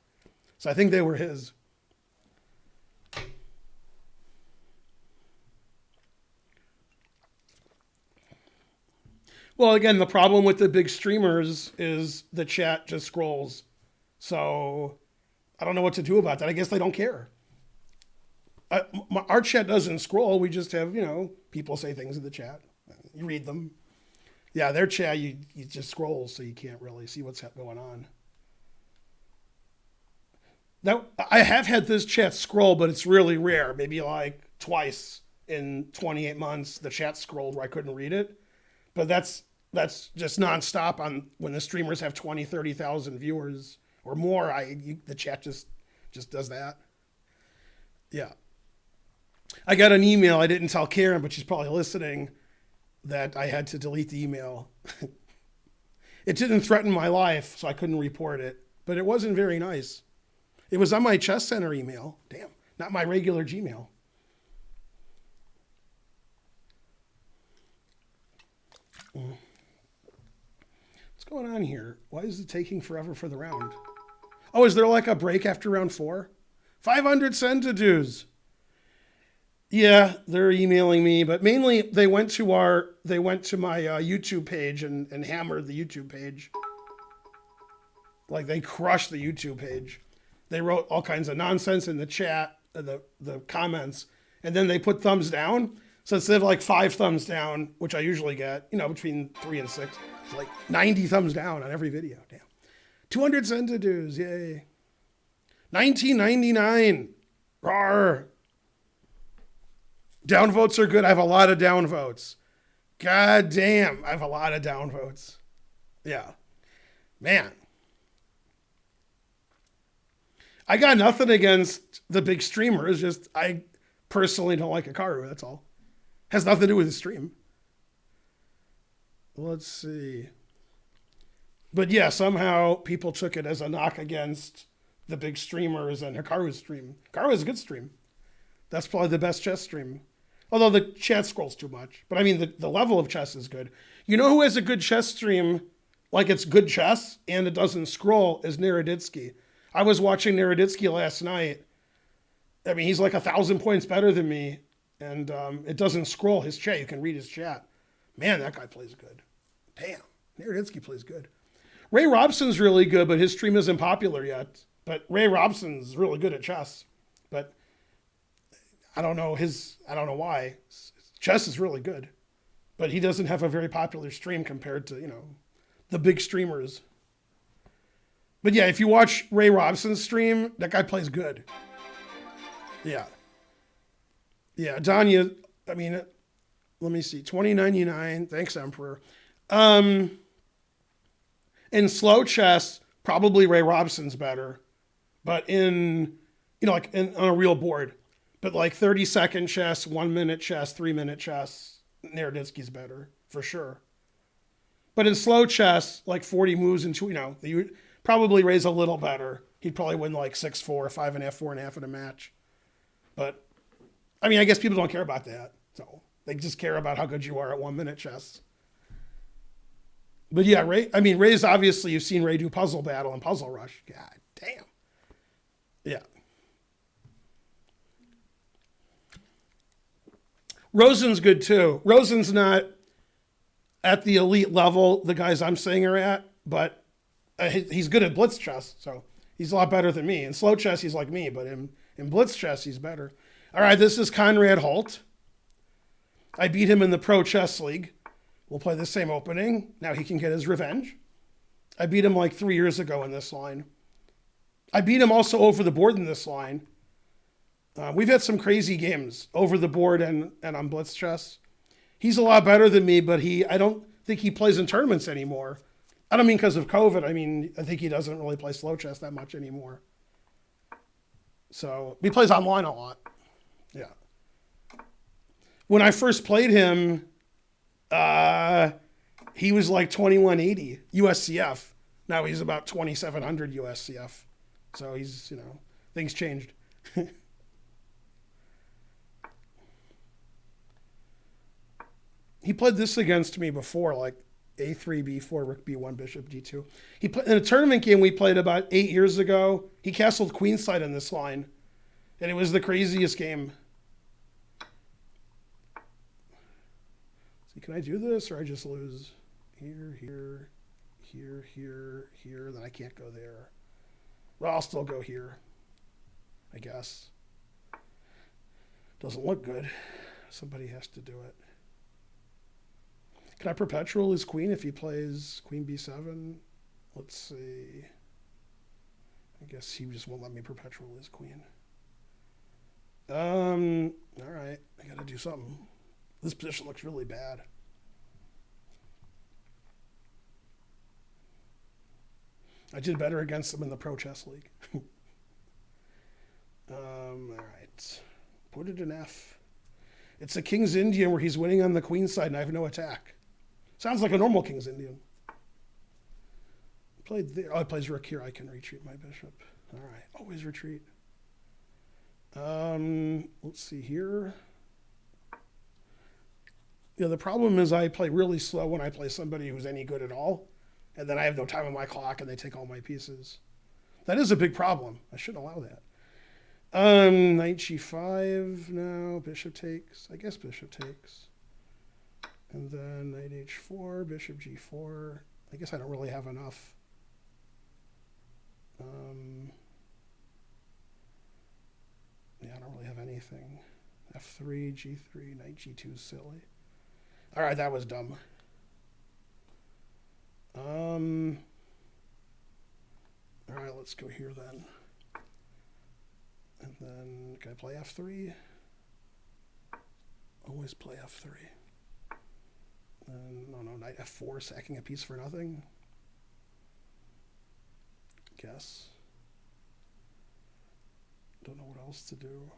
So I think they were his. Well, again, the problem with the big streamers is the chat just scrolls. So I don't know what to do about that. I guess they don't care. Our chat doesn't scroll. We just have, people say things in the chat. You read them. Yeah, their chat, you just scroll, so you can't really see what's going on. Now, I have had this chat scroll, but it's really rare. Maybe like twice in 28 months, the chat scrolled where I couldn't read it. But that's just nonstop on when the streamers have 20, 30,000 viewers or more. The chat just does that. Yeah. I got an email. I didn't tell Karen, but she's probably listening, that I had to delete the email. It didn't threaten my life, so I couldn't report it. But it wasn't very nice. It was on my Chess Center email. Damn, not my regular Gmail. What's going on here? Why is it taking forever for the round? Oh, is there like a break after round 4? 500 centidues. Yeah, they're emailing me, but mainly they went to my YouTube page and hammered the YouTube page. Like they crushed the YouTube page. They wrote all kinds of nonsense in the chat, the comments, and then they put thumbs down. So instead of like 5 thumbs down, which I usually get, between 3 and 6, it's like 90 thumbs down on every video. Damn. 200 centidues, yay. 19.99. Rawr. Downvotes are good. I have a lot of downvotes. God damn, I have a lot of downvotes. Yeah. Man. I got nothing against the big streamers. Just I personally don't like Hikaru. That's all. Has nothing to do with the stream. Let's see. But yeah, somehow people took it as a knock against the big streamers and Hikaru's stream. Hikaru is a good stream. That's probably the best chess stream. Although the chat scrolls too much. But I mean, the level of chess is good. You know who has a good chess stream, like it's good chess, and it doesn't scroll, is Naroditsky. I was watching Naroditsky last night. I mean, he's like 1,000 points better than me. And it doesn't scroll his chat. You can read his chat. Man, that guy plays good. Damn, Naroditsky plays good. Ray Robson's really good, but his stream isn't popular yet. But Ray Robson's really good at chess. But I don't know I don't know why. Chess is really good, but he doesn't have a very popular stream compared to, the big streamers. But yeah, if you watch Ray Robson's stream, that guy plays good. Yeah. Yeah, Danya, I mean, let me see, 2099. Thanks, Emperor. In slow chess, probably Ray Robson's better, but on a real board. But like 30-second chess, 1 minute chess, 3 minute chess, Naroditsky's better for sure. But in slow chess, like 40 moves into, you probably Ray's a little better. He'd probably win like 6-4, 5.5, 4.5 in a match. But I mean, I guess people don't care about that. So they just care about how good you are at 1 minute chess. But yeah, Ray's obviously, you've seen Ray do Puzzle Battle and Puzzle Rush. God damn. Yeah. Rosen's good too. Rosen's not at the elite level the guys I'm saying are at, but he's good at blitz chess, so he's a lot better than me. In slow chess, he's like me, but in blitz chess, he's better. All right, this is Conrad Holt. I beat him in the Pro Chess League. We'll play the same opening. Now he can get his revenge. I beat him like 3 years ago in this line. I beat him also over the board in this line. We've had some crazy games over the board and on blitz chess. He's a lot better than me, but I don't think he plays in tournaments anymore. I don't mean because of COVID. I mean, I think he doesn't really play slow chess that much anymore. So he plays online a lot. Yeah. When I first played him, he was like 2180 USCF. Now he's about 2700 USCF. So he's, things changed. He played this against me before, like A3, B4, Rook B1, Bishop D2. He played in a tournament game we played about 8 years ago. He castled queenside in this line, and it was the craziest game. See, can I do this, or I just lose here, here, here, here, here? Then I can't go there. Well, I'll still go here, I guess. Doesn't look good. Somebody has to do it. Can I perpetual his queen if he plays queen b7? Let's see. I guess he just won't let me perpetual his queen. All right. I got to do something. This position looks really bad. I did better against him in the Pro Chess League. All right. Put it in F. It's a King's Indian where he's winning on the queen side and I have no attack. Sounds like a normal King's Indian. Played there. Oh, he plays Rook here. I can retreat my bishop. All right. Always retreat. Let's see here. The problem is I play really slow when I play somebody who's any good at all. And then I have no time on my clock and they take all my pieces. That is a big problem. I shouldn't allow that. Knight g5 now. Bishop takes. I guess bishop takes. And then knight h4, bishop g4. I guess I don't really have enough. Yeah, I don't really have anything. f3, g3, knight g2 is silly. All right, that was dumb. All right, let's go here then. And then, can I play f3? Always play f3. No, knight f4, sacking a piece for nothing. Guess. Don't know what else to do.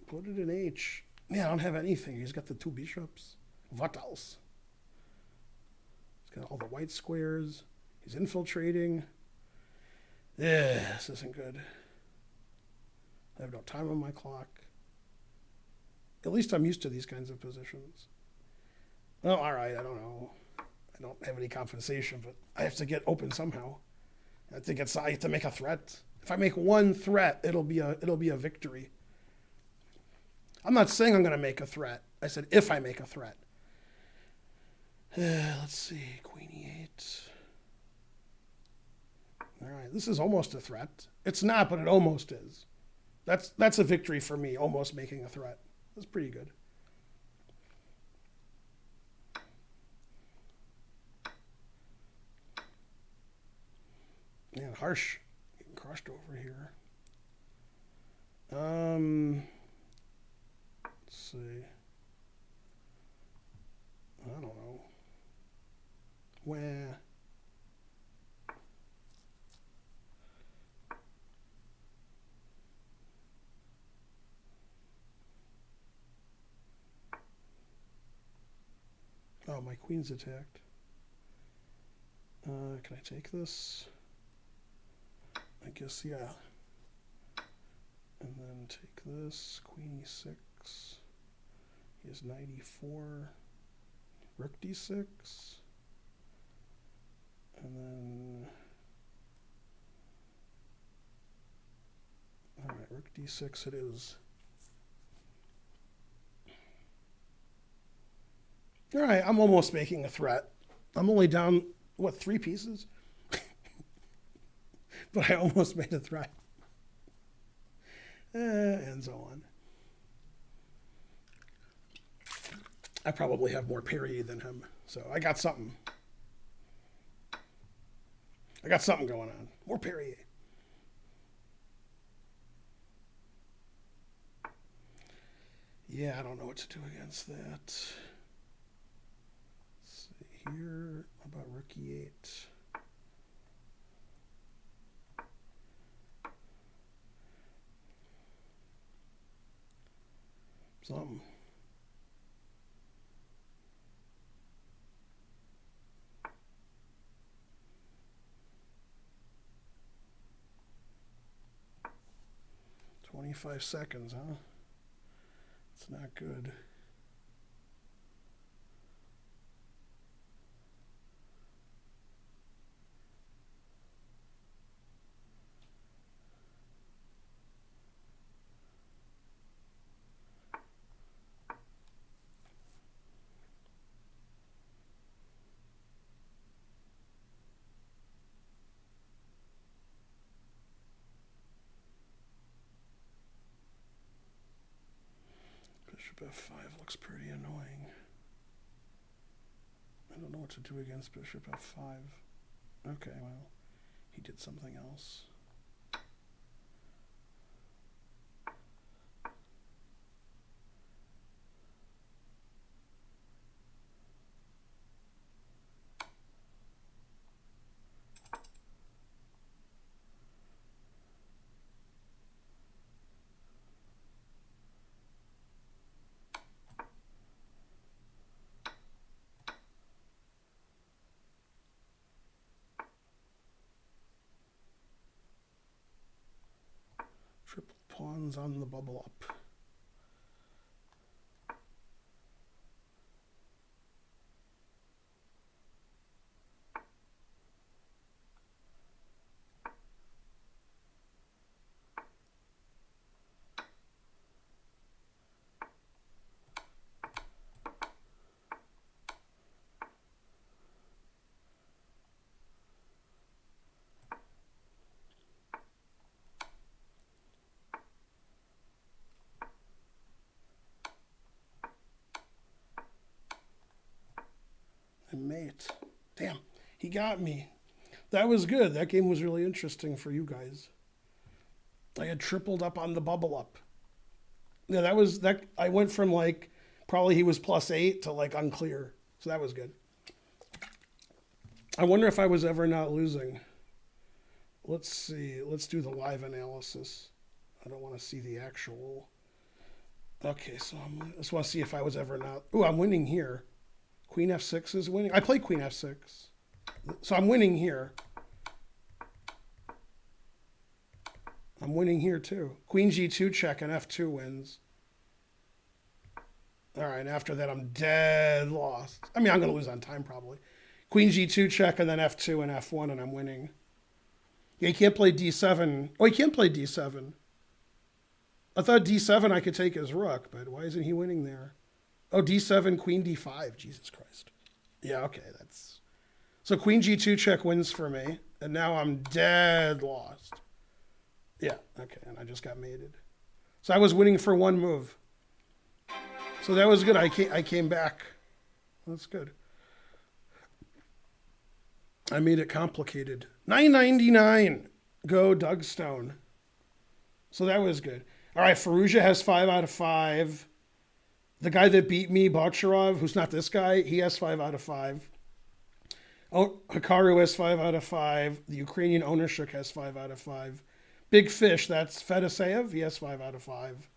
Put it in H. Yeah, I don't have anything. He's got the two bishops. What else? He's got all the white squares. He's infiltrating. Yeah, this isn't good. I have no time on my clock. At least I'm used to these kinds of positions. Well, all right, I don't know. I don't have any compensation, but I have to get open somehow. I have to make a threat. If I make one threat, it'll be a victory. I'm not saying I'm going to make a threat. I said if I make a threat. Let's see, queen e8. All right, this is almost a threat. It's not, but it almost is. That's a victory for me, almost making a threat. That's pretty good. Man, harsh. Getting crushed over here. Let's see. I don't know. Where? Oh, my queen's attacked. Can I take this? I guess, yeah. And then take this. Queen e6. He has knight e4. Rook d6. And then... Alright, rook d6 it is. Alright, I'm almost making a threat. I'm only down, what, 3 pieces? But I almost made a threat. And so on. I probably have more parry than him, so I got something. I got something going on. More parry. Yeah, I don't know what to do against that. Let's see here. How about rook e8? Something. "25 seconds, huh? It's not good." Bishop f5 looks pretty annoying. I don't know what to do against bishop f5. Okay, well, he did something else. Triple pawns on the bubble up. And mate. Damn, he got me. That was good. That game was really interesting for you guys. I had tripled up on the bubble up. Yeah, that was that. I went from like probably he was +8 to like unclear. So that was good. I wonder if I was ever not losing. Let's see. Let's do the live analysis. I don't want to see the actual. Okay, so I just want to see if I was ever not. Oh, I'm winning here. Queen f6 is winning. I played queen f6. So I'm winning here. I'm winning here too. Queen g2 check and f2 wins. All right, after that I'm dead lost. I mean, I'm going to lose on time probably. Queen g2 check and then f2 and f1 and I'm winning. Yeah, he can't play d7. Oh, he can't play d7. I thought d7 I could take his rook, but why isn't he winning there? Oh, d7, queen d5. Jesus Christ. Yeah, okay, that's... So queen g2 check wins for me. and now I'm dead lost. Yeah, okay, and I just got mated. So I was winning for one move. So that was good. I came back. That's good. I made it complicated. 9.99. Go Doug Stone. So that was good. All right, Faruja has 5 out of 5. The guy that beat me, Bocharov, who's not this guy, he has 5 out of 5. Oh, Hikaru has 5 out of 5. The Ukrainian Ownership has 5 out of 5. Big Fish, that's Fedoseev. He has 5 out of 5.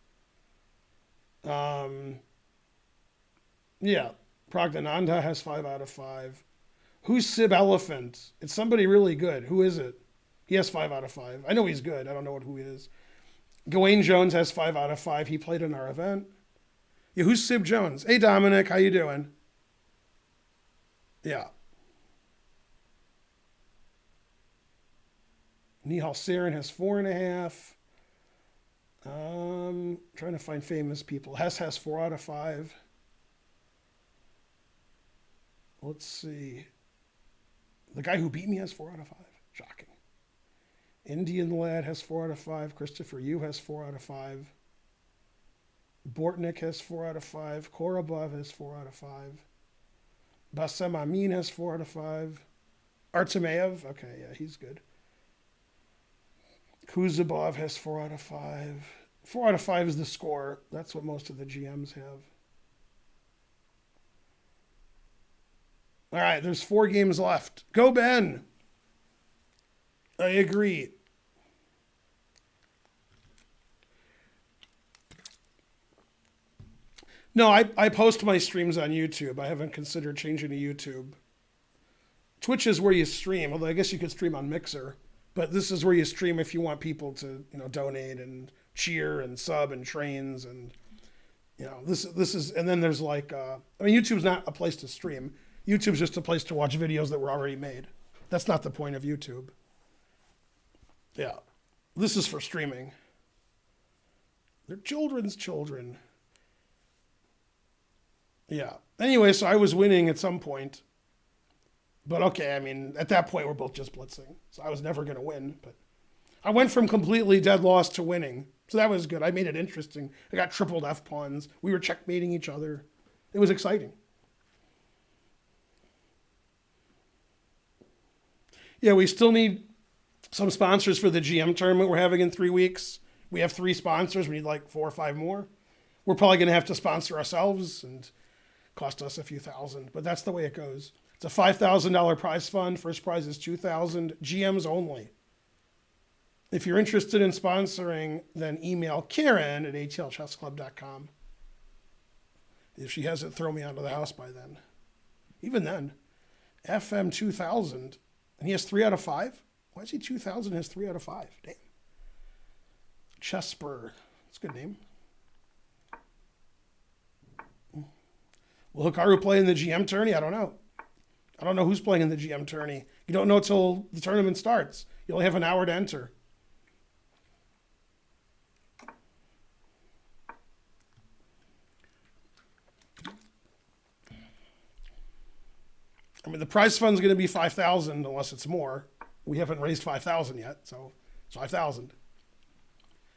Yeah, Pragdananda has 5 out of 5. Who's Sib Elephant? It's somebody really good. Who is it? He has 5 out of 5. I know he's good. I don't know who he is. Gawain Jones has 5 out of 5. He played in our event. Yeah, who's Sib Jones? Hey, Dominic, how you doing? Yeah. Nihal Sarin has 4.5. Trying to find famous people. Hess has 4 out of 5. Let's see. The guy who beat me has 4 out of 5. Shocking. Indian Lad has 4 out of 5. Christopher Yu has 4 out of 5. Bortnik has 4 out of 5. Korobov has 4 out of 5. Bassem Amin has 4 out of 5. Artemayev, okay, yeah, he's good. Kuzabov has 4 out of 5. 4 out of 5 is the score. That's what most of the GMs have. All right, there's 4 games left. Go, Ben. I agree. No, I post my streams on YouTube. I haven't considered changing to YouTube. Twitch is where you stream, although I guess you could stream on Mixer. But this is where you stream if you want people to, donate and cheer and sub and trains and, this is, and then there's like, YouTube's not a place to stream. YouTube's just a place to watch videos that were already made. That's not the point of YouTube. Yeah. This is for streaming. They're children's children. Yeah. Anyway, so I was winning at some point. But okay, at that point, we're both just blitzing. So I was never going to win. But I went from completely dead loss to winning. So that was good. I made it interesting. I got tripled F pawns. We were checkmating each other. It was exciting. Yeah, we still need some sponsors for the GM tournament we're having in 3 weeks. We have 3 sponsors. We need like 4 or 5 more. We're probably going to have to sponsor ourselves and cost us a few thousand. But that's the way it goes. It's a $5,000 prize fund. First prize is $2,000. GMs only. If you're interested in sponsoring, then email Karen at atlchessclub.com. If she hasn't thrown me out of the house by then. Even then, FM 2000. And he has 3 out of 5? Why is he 2000 and has 3 out of 5? Damn. Chesper. That's a good name. Will Hikaru play in the GM tourney? I don't know. I don't know who's playing in the GM tourney. You don't know till the tournament starts. You only have an hour to enter. The prize fund's going to be $5,000 unless it's more. We haven't raised $5,000 yet, so it's $5,000.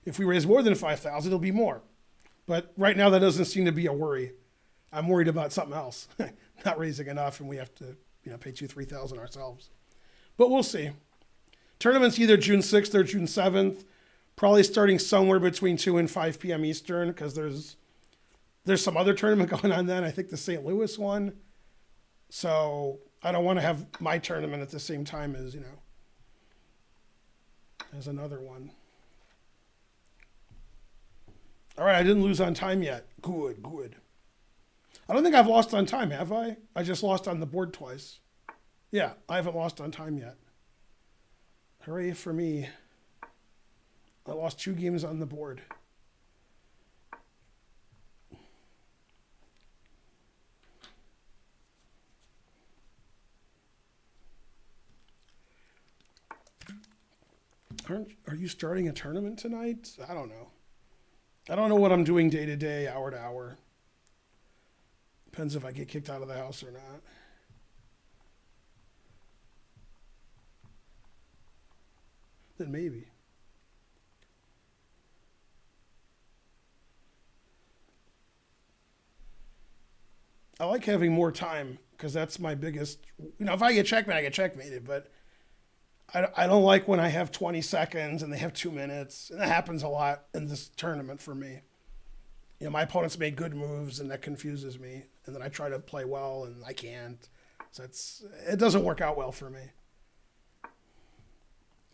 If we raise more than $5,000, it'll be more. But right now, that doesn't seem to be a worry. I'm worried about something else. Not raising enough, and we have to, pay $2,000-3,000 ourselves. But we'll see. Tournament's either June 6th or June 7th. Probably starting somewhere between 2 and 5 p.m. Eastern, because there's some other tournament going on then. I think the St. Louis one. So I don't want to have my tournament at the same time as, as another one. All right, I didn't lose on time yet. Good, good. I don't think I've lost on time, have I? I just lost on the board twice. Yeah, I haven't lost on time yet. Hooray for me. I lost 2 games on the board. Are you starting a tournament tonight? I don't know. I don't know what I'm doing day to day, hour to hour. Depends if I get kicked out of the house or not. then maybe. I like having more time because that's my biggest. If I get checkmate, I get checkmated. But I don't like when I have 20 seconds and they have 2 minutes. And that happens a lot in this tournament for me. My opponents make good moves and that confuses me. And then I try to play well and I can't. So it doesn't work out well for me.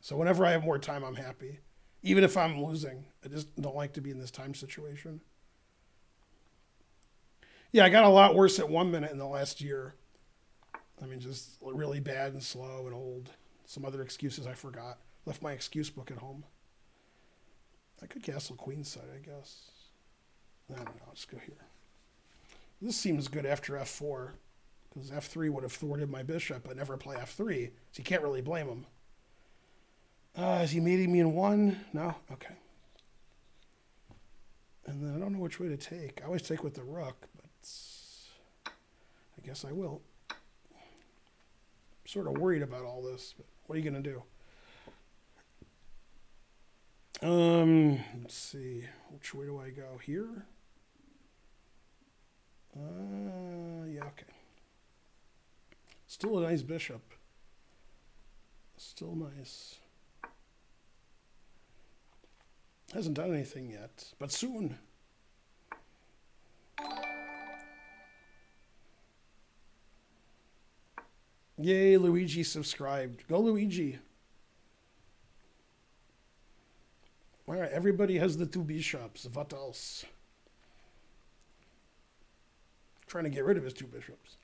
So whenever I have more time, I'm happy. Even if I'm losing, I just don't like to be in this time situation. Yeah, I got a lot worse at 1 minute in the last year. I mean, just really bad and slow and old. Some other excuses I forgot. Left my excuse book at home. I could castle queenside, I guess. I don't know. I'll just go here. This seems good after f4. Because f3 would have thwarted my bishop, but never play f3. So you can't really blame him. Is he mating me in 1? No? Okay. And then I don't know which way to take. I always take with the rook, but I guess I will. I'm sort of worried about all this, but what are you going to do? Let's see. Which way do I go? Here? Yeah, okay. Still a nice bishop. Still nice. Hasn't done anything yet, but soon. Yay, Luigi subscribed. Go, Luigi. All right, everybody has the 2 bishops. What else? Trying to get rid of his 2 bishops.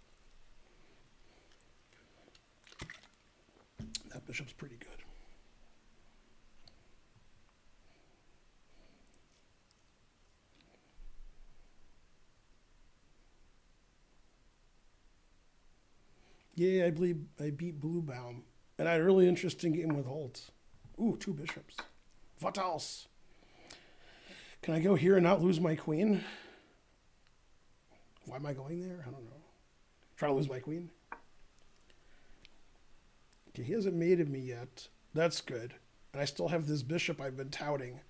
That bishop's pretty good. Yeah, I believe I beat Bluebaum. And I had a really interesting game with Holt. Ooh, 2 bishops. What else? Can I go here and not lose my queen? Why am I going there? I don't know. Trying to lose my queen? Okay, he hasn't mated me yet. That's good. And I still have this bishop I've been touting.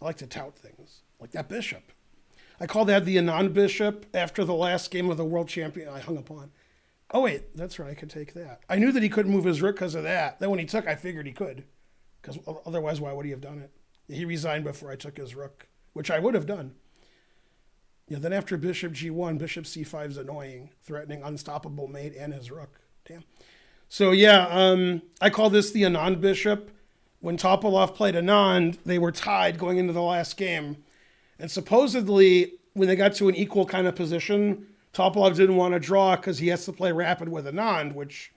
I like to tout things. Like that bishop. I call that the Anand bishop after the last game of the world champion I hung upon. Oh, wait, that's right. I could take that. I knew that he couldn't move his rook because of that. Then when he took, I figured he could. Because otherwise, why would he have done it? He resigned before I took his rook, which I would have done. Yeah, then after bishop g1, bishop c5 is annoying, threatening unstoppable mate and his rook. Damn. So, yeah, I call this the Anand bishop. When Topalov played Anand, they were tied going into the last game. And supposedly, when they got to an equal kind of position, Topalov didn't want to draw because he has to play rapid with Anand, which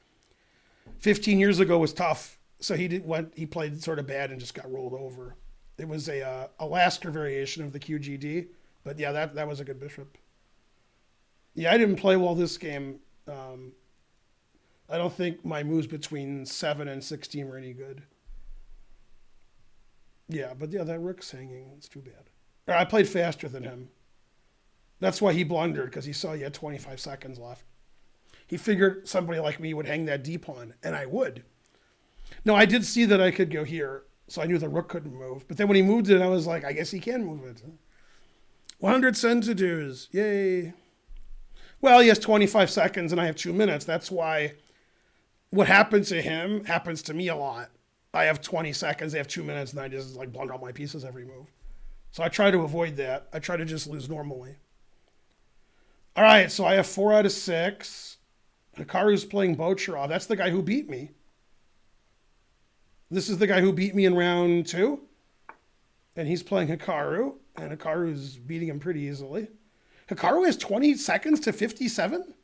15 years ago was tough. So he played sort of bad and just got rolled over. It was a Lasker variation of the QGD. But yeah, that was a good bishop. Yeah, I didn't play well this game. I don't think my moves between 7 and 16 were any good. Yeah, but yeah, that rook's hanging. It's too bad. I played faster than him. That's why he blundered, because he saw he had 25 seconds left. He figured somebody like me would hang that D pawn, and I would. No, I did see that I could go here, so I knew the rook couldn't move. But then when he moved it, I was like, I guess he can move it. 100 centidues. Yay. Well, he has 25 seconds, and I have 2 minutes. That's why what happened to him happens to me a lot. I have 20 seconds, they have 2 minutes, and I just like blunder all my pieces every move. So I try to avoid that. I try to just lose normally. All right, so I have 4 out of 6. Hikaru's playing Bocharov. That's the guy who beat me. This is the guy who beat me in round 2. And he's playing Hikaru. And Hikaru's beating him pretty easily. Hikaru has 20 seconds to 57?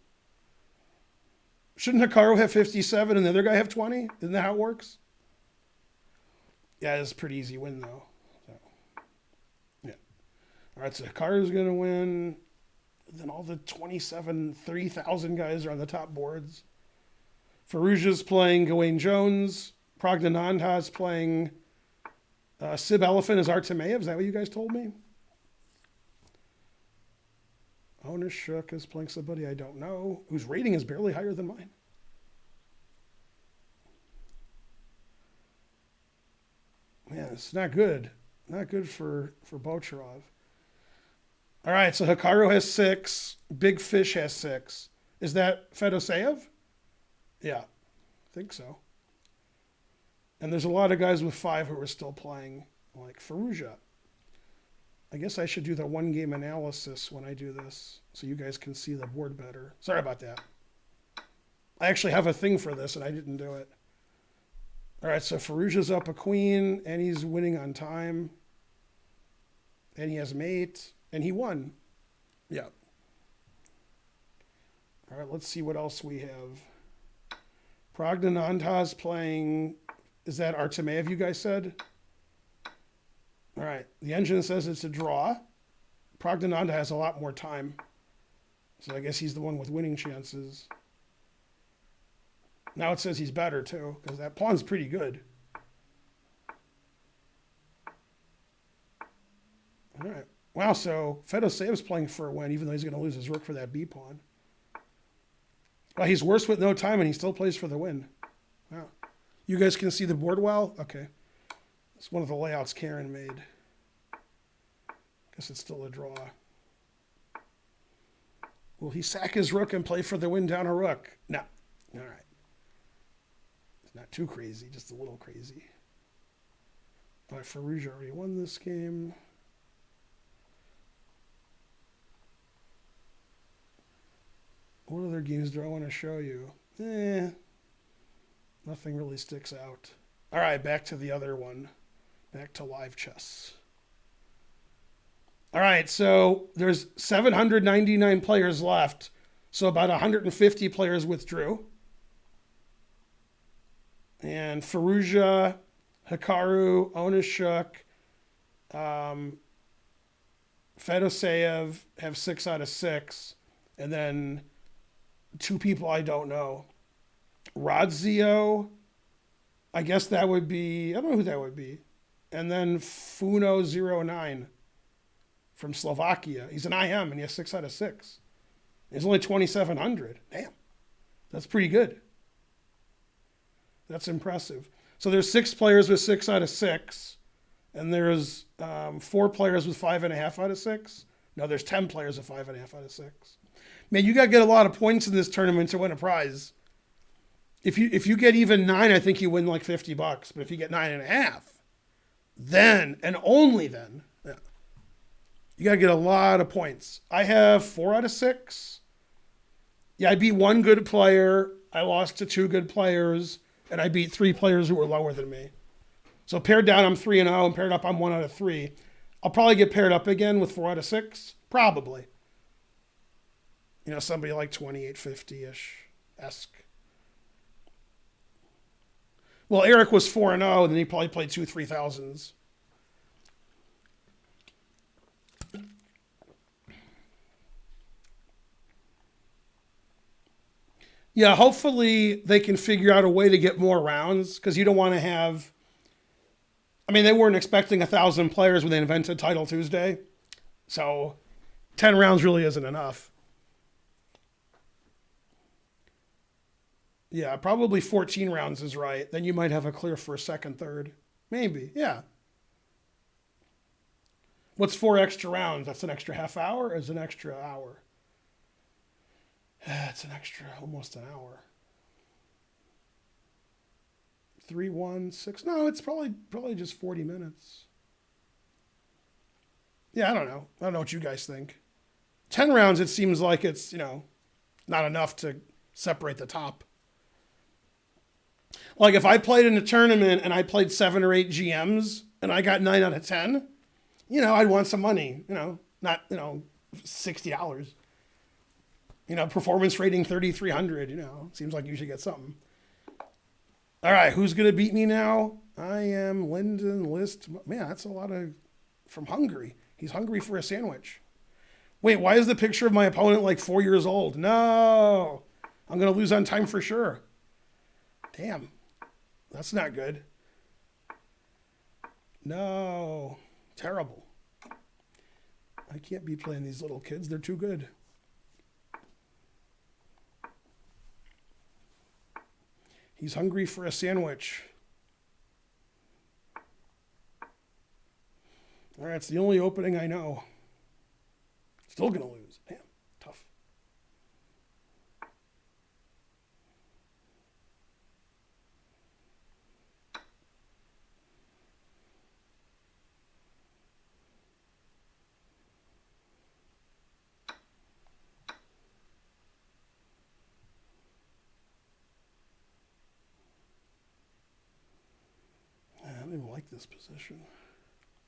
Shouldn't Hikaru have 57 and the other guy have 20? Isn't that how it works? Yeah, it's a pretty easy win, though. So, yeah. All right, so Hikaru's going to win. Then all the 3,000 guys are on the top boards. Firouzja's playing Gawain Jones. Praggnanandha's playing Sib Elephant as Artemayev. Is that what you guys told me? Ownershuk is playing somebody I don't know, whose rating is barely higher than mine. It's not good. Not good for Bocharov. All right, so Hikaru has 6. Big Fish has 6. Is that Fedoseev? Yeah, I think so. And there's a lot of guys with 5 who are still playing, like Firouzja. I guess I should do the one-game analysis when I do this so you guys can see the board better. Sorry about that. I actually have a thing for this, and I didn't do it. All right, so Firouzja's up a queen, and he's winning on time. And he has mate, and he won. Yeah. All right, let's see what else we have. Praggnanandhaa's playing, is that Artemeyev you guys said? All right, the engine says it's a draw. Praggnanandhaa has a lot more time. So I guess he's the one with winning chances. Now it says he's better too, because that pawn's pretty good. All right. Wow, so Fedoseev's playing for a win, even though he's going to lose his rook for that B pawn. Well, he's worse with no time, and he still plays for the win. Wow. You guys can see the board well? Okay. It's one of the layouts Karen made. Guess it's still a draw. Will he sack his rook and play for the win down a rook? No. All right. It's not too crazy, just a little crazy. All right, Firouzja already won this game. What other games do I want to show you? Nothing really sticks out. All right, back to the other one. Back to live chess. All right, so there's 799 players left. So about 150 players withdrew. And Firouzja, Hikaru, Onishuk, Fedoseev have 6 out of 6. And then 2 people I don't know. Radzio, I guess that would be, I don't know who that would be. And then Funo09 from Slovakia. He's an IM and he has 6 out of 6. He's only 2,700. Damn. That's pretty good. That's impressive. So there's 6 players with 6 out of 6. And there's 4 players with 5.5 out of 6. No, there's 10 players with 5.5 out of 6. Man, you got to get a lot of points in this tournament to win a prize. If you get even 9, I think you win like $50. But if you get 9.5, then and only then, yeah, you got to get a lot of points. I have 4 out of 6. Yeah, I beat 1 good player. I lost to 2 good players, and I beat 3 players who were lower than me. So paired down, I'm 3-0, and paired up, I'm 1 out of 3. I'll probably get paired up again with 4 out of 6, probably. You know, somebody like 2850-ish-esque. Well, Eric was 4-0, and then he probably played 2 3,000s. Yeah, hopefully they can figure out a way to get more rounds, because you don't want to have... I mean, they weren't expecting 1,000 players when they invented Title Tuesday. So 10 rounds really isn't enough. Yeah, probably 14 rounds is right. Then you might have a clear first, second, third. Maybe, yeah. What's 4 extra rounds? That's an extra half hour or is it an extra hour? It's an extra, almost an hour. 3, 1, 6. No, it's probably just 40 minutes. Yeah, I don't know. I don't know what you guys think. 10 rounds, it seems like it's, not enough to separate the top. Like if I played in a tournament and I played 7 or 8 GMs and I got 9 out of 10, I'd want some money, not, $60. Performance rating 3,300, seems like you should get something. All right, who's going to beat me now? I am Lyndon List. Man, that's a lot from Hungary. He's hungry for a sandwich. Wait, why is the picture of my opponent like 4 years old? No, I'm going to lose on time for sure. Damn, that's not good. No, terrible. I can't be playing these little kids. They're too good. He's hungry for a sandwich. All right, it's the only opening I know. Still gonna lose. Damn, tough. I don't even like this position.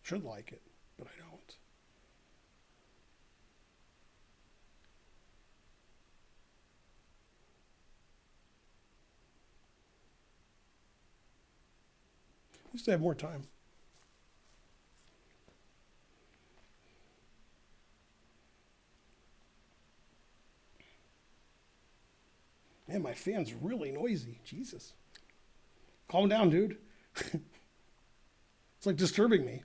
Should like it, but I don't. I used to have more time. Man, my fan's really noisy. Jesus. Calm down, dude. It's like disturbing me.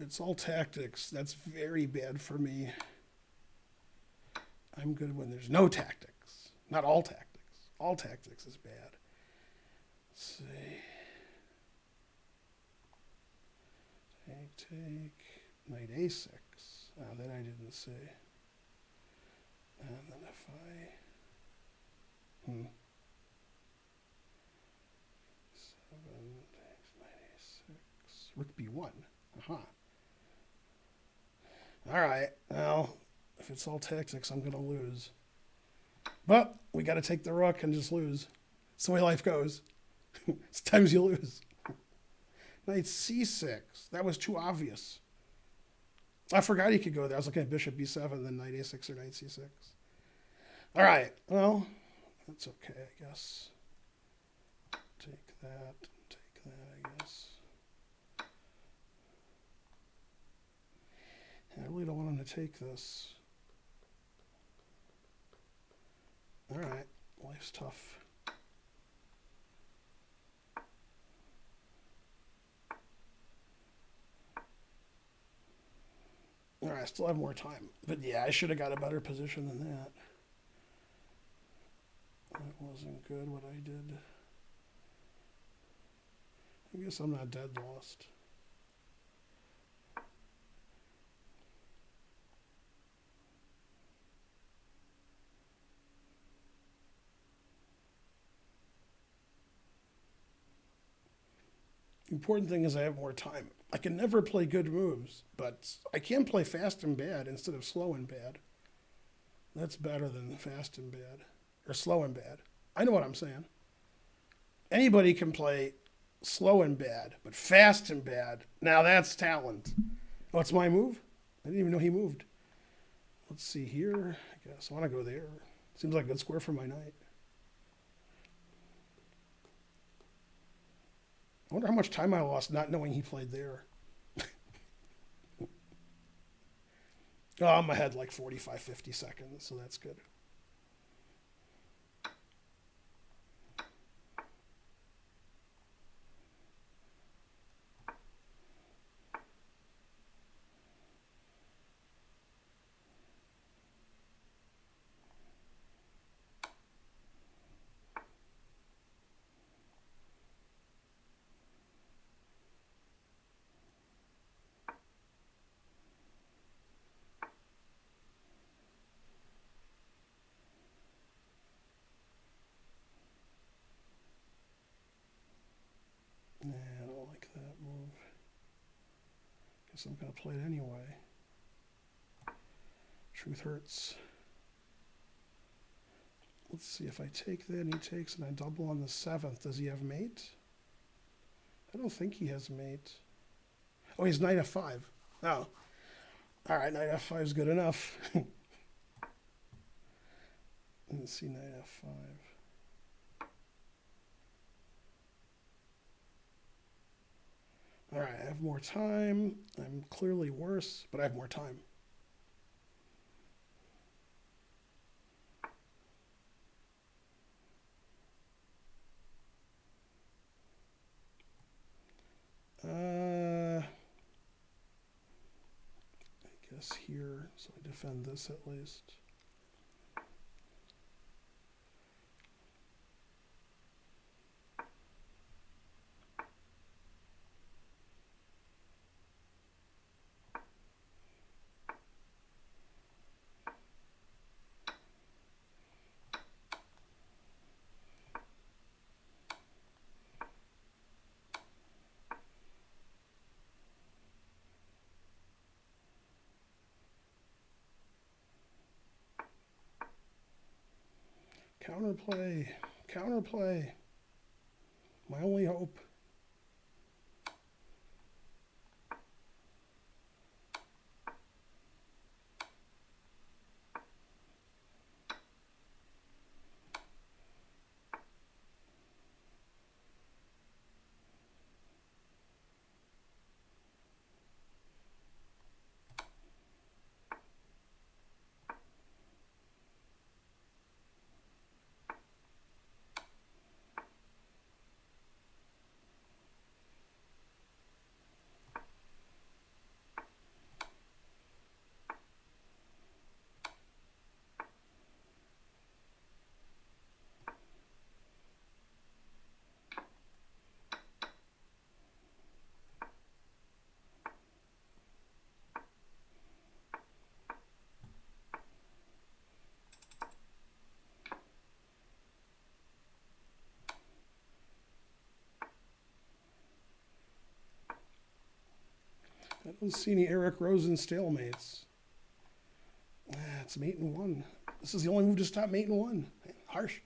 It's all tactics. That's very bad for me. I'm good when there's no tactics. Not all tactics. All tactics is bad. Let's see. Take. Knight a6. That I didn't see. And then if I... 7 takes knight a6. Rook b1. Aha. All right. Well, if it's all tactics, I'm going to lose. But we got to take the rook and just lose. It's the way life goes. Sometimes you lose. Knight c6. That was too obvious. I forgot he could go there. I was looking at bishop b7, then knight a6 or knight c6. All right. Well, that's okay, I guess. Take that. Take that, I guess. I really don't want him to take this. All right. Life's tough. All right, I still have more time. But yeah, I should have got a better position than that. That wasn't good what I did. I guess I'm not dead lost. The important thing is I have more time. I can never play good moves, but I can play fast and bad instead of slow and bad. That's better than fast and bad. Or slow and bad. I know what I'm saying. Anybody can play slow and bad, but fast and bad, now that's talent. Oh, it's my move? I didn't even know he moved. Let's see here. I guess I want to go there. Seems like a good square for my knight. I wonder how much time I lost not knowing he played there. Oh, I'm ahead like 45, 50 seconds, so that's good. Yeah, I don't like that move. Guess I'm going to play it anyway. Truth hurts. Let's see, if I take that and he takes and I double on the 7th, does he have mate? I don't think he has mate. Oh, he's knight f5. Oh. All right, knight f5 is good enough. Let's see, knight f5. All right, I have more time. I'm clearly worse, but I have more time. I guess here, so I defend this at least. Counterplay, counterplay. My only hope. I don't see any Eric Rosen stalemates. It's mate and one. This is the only move to stop mate and one. Harsh.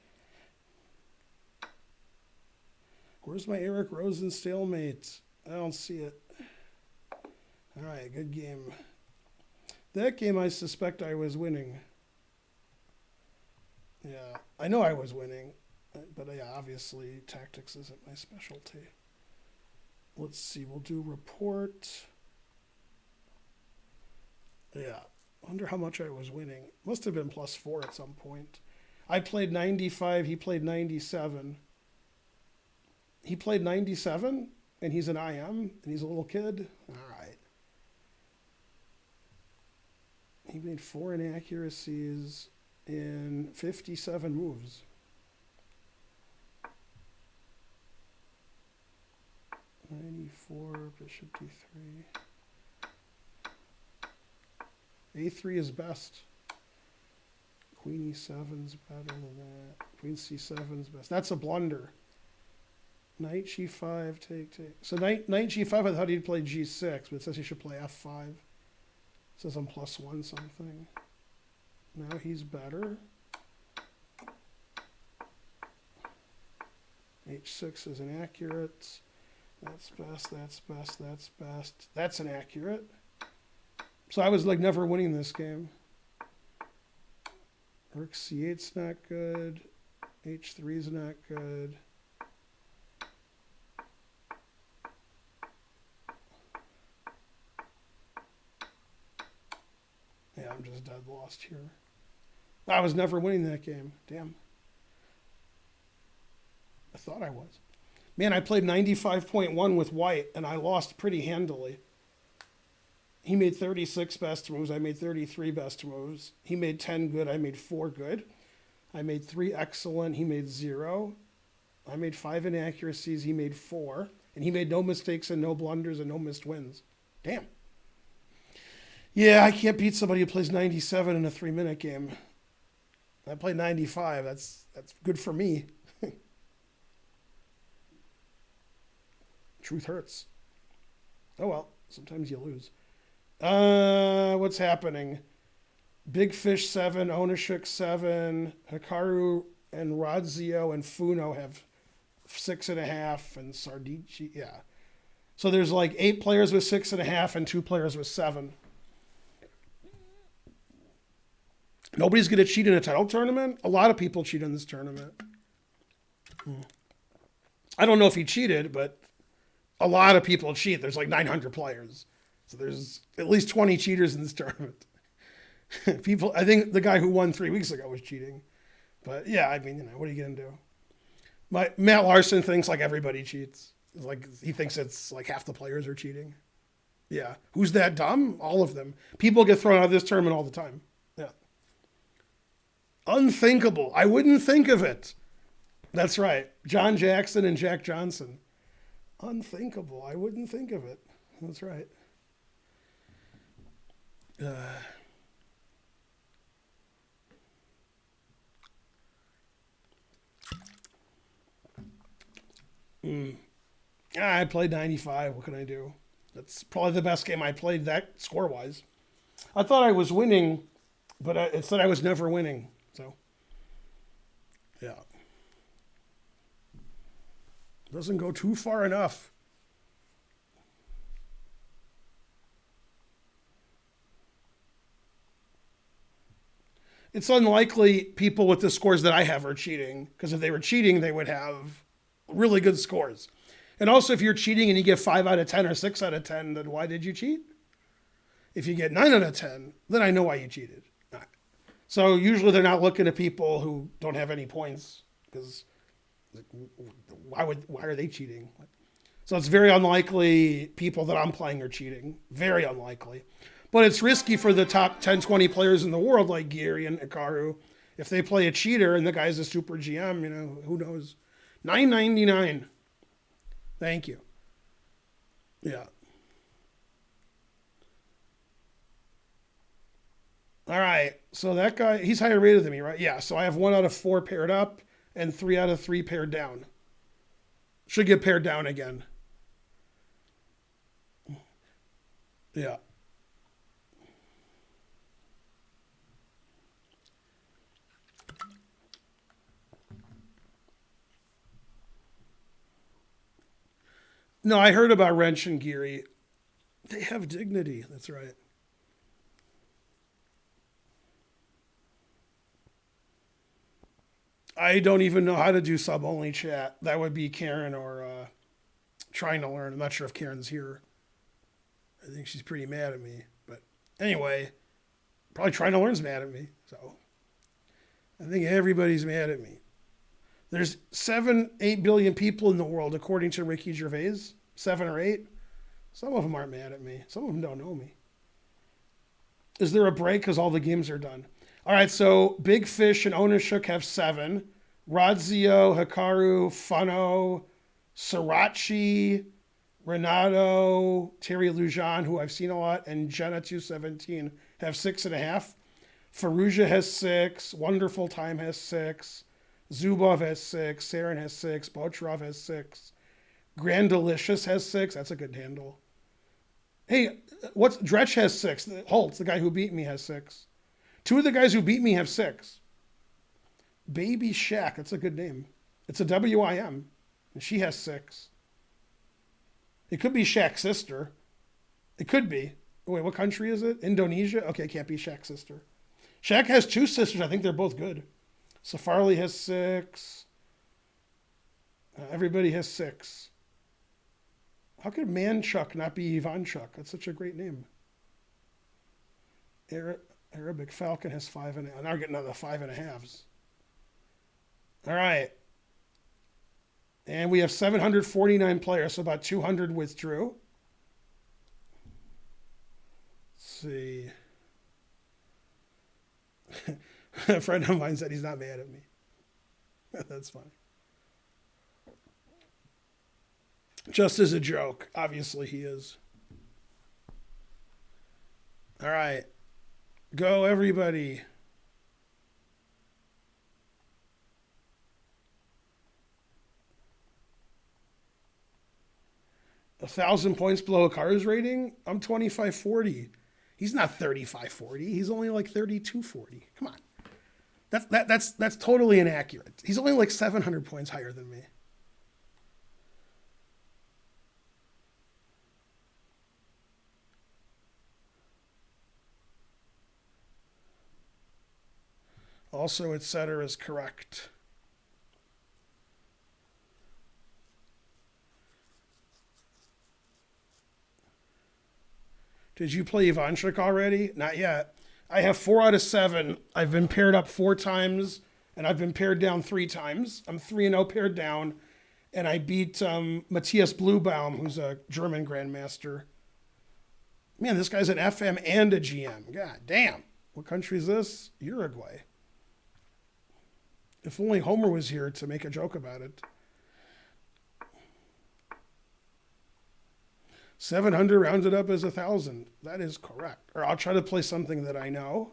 Where's my Eric Rosen stalemate? I don't see it. All right, good game. That game, I suspect I was winning. Yeah, I know I was winning. But yeah, obviously, tactics isn't my specialty. Let's see, we'll do report. Yeah, I wonder how much I was winning. Must have been +4 at some point. I played 95, he played 97. He played 97, and he's an IM, and he's a little kid. All right. He made 4 inaccuracies in 57 moves. (94), bishop d3. A3 is best. Queen e7's better than that. Queen c7's best. That's a blunder. Knight g5, take. So knight g5, I thought he'd play g6, but it says he should play f5. It says I'm +1 something. Now he's better. h6 is inaccurate. That's best, that's best, that's best. That's inaccurate. So I was like never winning this game. Rook c8's not good. h3's not good. Yeah, I'm just dead lost here. I was never winning that game. Damn. I thought I was. Man, I played 95.1 with white, and I lost pretty handily. He made 36 best moves. I made 33 best moves. He made 10 good. I made 4 good. I made 3 excellent. He made 0. I made 5 inaccuracies. He made 4. And he made no mistakes and no blunders and no missed wins. Damn. Yeah, I can't beat somebody who plays 97 in a 3-minute game. I played 95. That's good for me. Truth hurts. Oh well, sometimes you lose. What's happening? Big Fish 7, Onishik 7, Hikaru and Radzio and Funo have 6.5, and Sardici, yeah. So there's like 8 players with 6.5 and 2 players with 7. Nobody's going to cheat in a title tournament. A lot of people cheat in this tournament. I don't know if he cheated, but a lot of people cheat. There's like 900 players. So there's at least 20 cheaters in this tournament. People, I think the guy who won 3 weeks ago was cheating. But yeah, I mean, what are you going to do? Matt Larson thinks like everybody cheats. Like he thinks it's like half the players are cheating. Yeah. Who's that dumb? All of them. People get thrown out of this tournament all the time. Yeah. Unthinkable. I wouldn't think of it. That's right. John Jackson and Jack Johnson. Unthinkable. I wouldn't think of it. That's right. I played 95. What can I do? That's probably the best game I played that score-wise. I thought I was winning, but it said I was never winning. So, yeah. Doesn't go too far enough. It's unlikely people with the scores that I have are cheating, because if they were cheating, they would have really good scores. And also, if you're cheating and you get 5 out of 10 or 6 out of 10, then why did you cheat? If you get 9 out of 10, then I know why you cheated. So usually they're not looking at people who don't have any points, because why are they cheating? So it's very unlikely people that I'm playing are cheating. Very unlikely. But it's risky for the top 10, 20 players in the world like Geary and Hikaru. If they play a cheater and the guy's a super GM, who knows? $9.99. Thank you. Yeah. All right. So that guy, he's higher rated than me, right? Yeah. So I have 1 out of 4 paired up and 3 out of 3 paired down. Should get paired down again. Yeah. No, I heard about Wrench and Geary. They have dignity. That's right. I don't even know how to do sub-only chat. That would be Karen or trying to learn. I'm not sure if Karen's here. I think she's pretty mad at me. But anyway, probably trying to learn's mad at me. So I think everybody's mad at me. There's 8 billion people in the world, according to Ricky Gervais. 7 or 8. Some of them aren't mad at me. Some of them don't know me. Is there a break? Because all the games are done. All right, so Big Fish and Onishuk have 7. Radzio, Hikaru, Funo, Srirachi, Renato, Terry Lujan, who I've seen a lot, and Jenna217 have 6.5. Faruja has 6. Wonderful Time has 6. Zubov has 6. Saren has 6. Bocharov has 6. Grand Delicious has 6. That's a good handle. Hey, Dretch has 6. Holtz, the guy who beat me, has 6. 2 of the guys who beat me have 6. Baby Shack, that's a good name. It's a WIM, and she has 6. It could be Shaq's sister. It could be. Wait, what country is it? Indonesia? Okay, it can't be Shaq's sister. Shaq has 2 sisters. I think they're both good. Safarli has 6. Everybody has 6. How could Manchuk not be Ivanchuk? That's such a great name. Arabic Falcon has 5.5. Now we're getting another 5.5s. All right. And we have 749 players, so about 200 withdrew. Let's see. A friend of mine said he's not mad at me. That's funny. Just as a joke. Obviously he is. All right. Go, everybody. A 1,000 points below Hikaru's rating? I'm 2540. He's not 3540. He's only like 3240. Come on. That's totally inaccurate. He's only like 700 points higher than me. Also, etc. is correct. Did you play Ivanchik already? Not yet. I have 4 out of 7. I've been paired up 4 times, and I've been paired down 3 times. I'm 3-0 paired down, and I beat Matthias Bluebaum, who's a German grandmaster. Man, this guy's an FM and a GM. God damn. What country is this? Uruguay. If only Homer was here to make a joke about it. 700 rounded up as 1,000. That is correct. Or I'll try to play something that I know.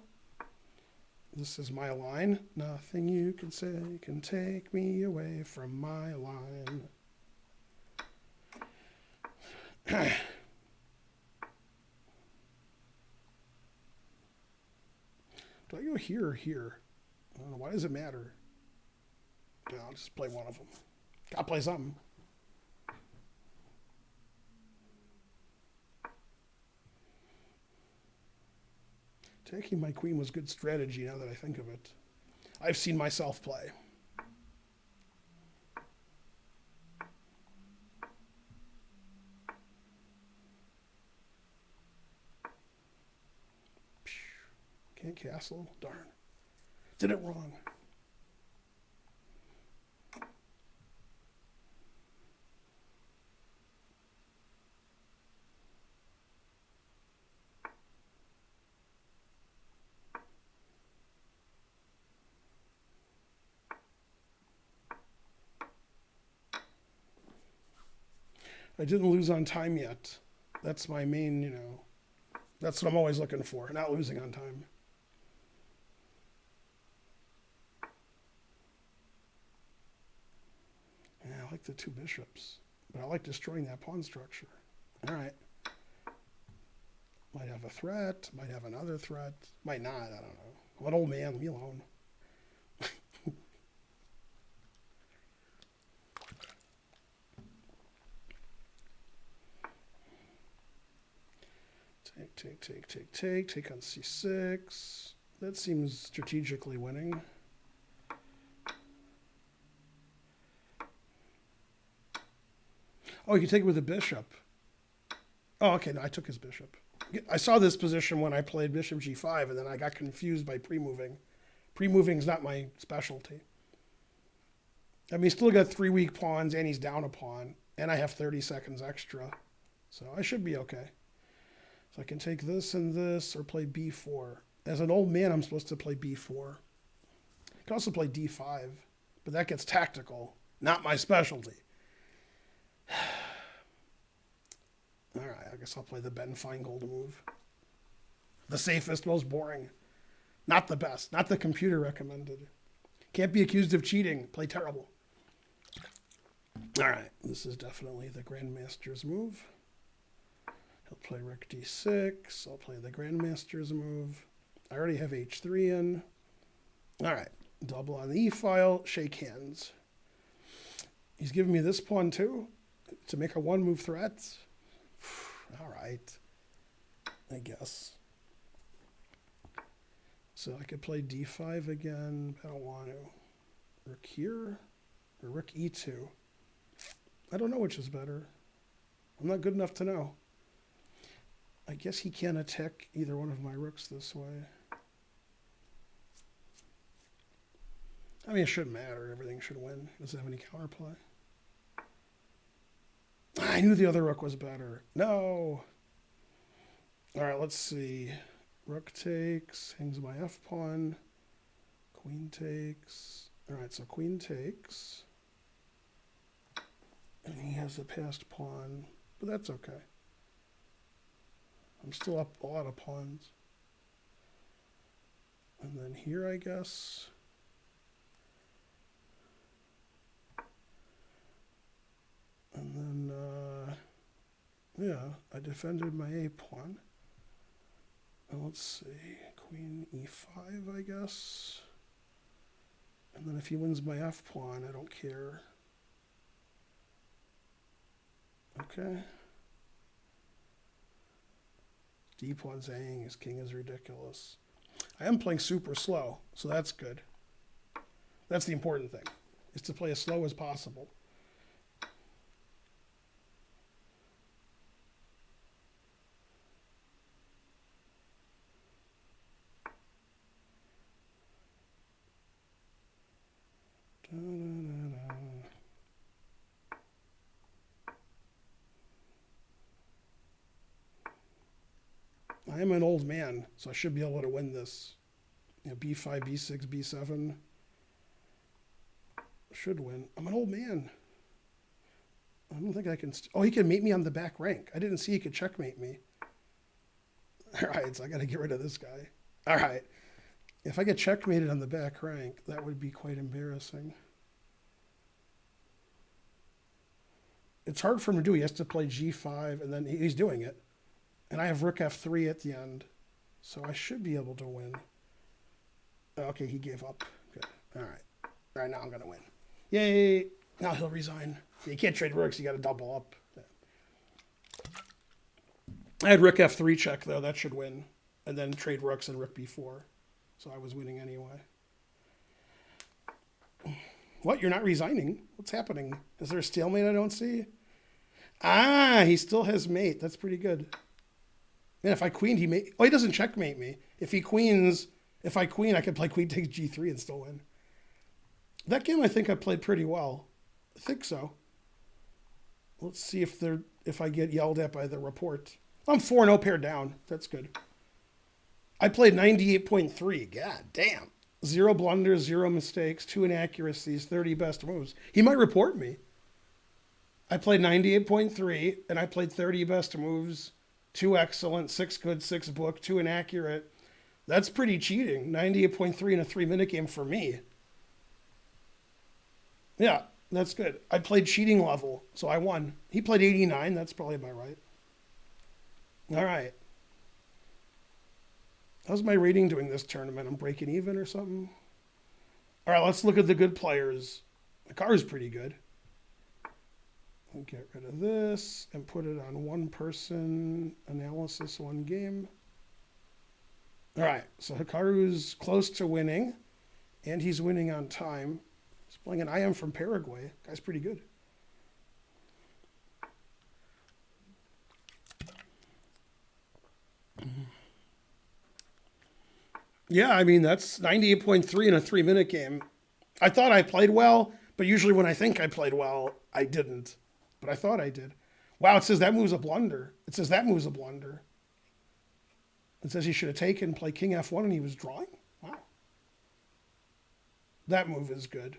This is my line. Nothing you can say can take me away from my line. Do I go here or here? I don't know. Why does it matter? Yeah, I'll just play one of them. Gotta play something. Taking my queen was good strategy now that I think of it. I've seen myself play. Can't castle. Darn. Did it wrong. I didn't lose on time yet. That's my main, that's what I'm always looking for, not losing on time. Yeah, I like the 2 bishops, but I like destroying that pawn structure. All right. Might have a threat, might have another threat, might not, I don't know. I'm an old man, leave me alone. Take on c6. That seems strategically winning. Oh, you can take it with a bishop. Oh, okay, no, I took his bishop. I saw this position when I played bishop g5, and then I got confused by pre-moving. Pre-moving is not my specialty. I mean, he's still got 3 weak pawns, and he's down a pawn, and I have 30 seconds extra. So I should be okay. So I can take this and this, or play b4. As an old man, I'm supposed to play b4. I can also play d5, but that gets tactical. Not my specialty. All right, I guess I'll play the Ben Feingold move. The safest, most boring. Not the best. Not the computer recommended. Can't be accused of cheating. Play terrible. All right, this is definitely the Grandmaster's move. He'll play rook d6. I'll play the Grandmaster's move. I already have h3 in. All right, double on the e-file. Shake hands. He's giving me this pawn too to make a 1-move threat. All right, I guess. So I could play d5 again. I don't want to. Rook here or rook e2. I don't know which is better. I'm not good enough to know. I guess he can't attack either one of my rooks this way. I mean, it shouldn't matter. Everything should win. Doesn't have any counterplay. I knew the other rook was better. No. All right, let's see. Rook takes, hangs my f-pawn. Queen takes. All right, so queen takes. And he has a passed pawn, but that's okay. I'm still up a lot of pawns. And then here, I guess. And then, yeah, I defended my a-pawn. And let's see, queen e5, I guess. And then if he wins my f-pawn, I don't care. Okay. D-pawn's hanging, his king is ridiculous. I am playing super slow, so that's good. That's the important thing, is to play as slow as possible. I am an old man, so I should be able to win this. B5, B6, B7. Should win. I'm an old man. I don't think I can... oh, he can mate me on the back rank. I didn't see he could checkmate me. All right, so I got to get rid of this guy. All right. If I get checkmated on the back rank, that would be quite embarrassing. It's hard for him to do. He has to play G5, and then he's doing it. And I have Rook F3 at the end. So I should be able to win. Okay, he gave up. Good. All right. All right, now I'm going to win. Yay. Now he'll resign. You can't trade rooks. You got to double up. I had Rook F3 check, though. That should win. And then trade rooks and Rook B4. So I was winning anyway. What? You're not resigning? What's happening? Is there a stalemate I don't see? Ah, he still has mate. That's pretty good. Man, if I queened, he may... oh, he doesn't checkmate me. If he queens... if I queen, I could play queen takes G3 and still win. That game, I think I played pretty well. I think so. Let's see if I get yelled at by the report. I'm 4-0 paired down. That's good. I played 98.3. God damn. 0 blunders, 0 mistakes, 2 inaccuracies, 30 best moves. He might report me. I played 98.3, and I played 30 best moves, 2 excellent, 6 good, 6 book, 2 inaccurate. That's pretty cheating. 98.3 in a 3-minute game for me. Yeah, that's good. I played cheating level, so I won. He played 89. That's probably about right. All right. How's my rating doing this tournament? I'm breaking even or something? All right, let's look at the good players. Hikaru's pretty good. I'll get rid of this and put it on one person analysis, one game. All right, so Hikaru's close to winning, and he's winning on time. He's playing an I am from Paraguay. Guy's pretty good. Yeah, I mean, that's 98.3 in a 3-minute game. I thought I played well, but usually when I think I played well, I didn't. But I thought I did. Wow, it says that move's a blunder. It says that move's a blunder. It says he should have taken, play King F1, and he was drawing? Wow. That move is good.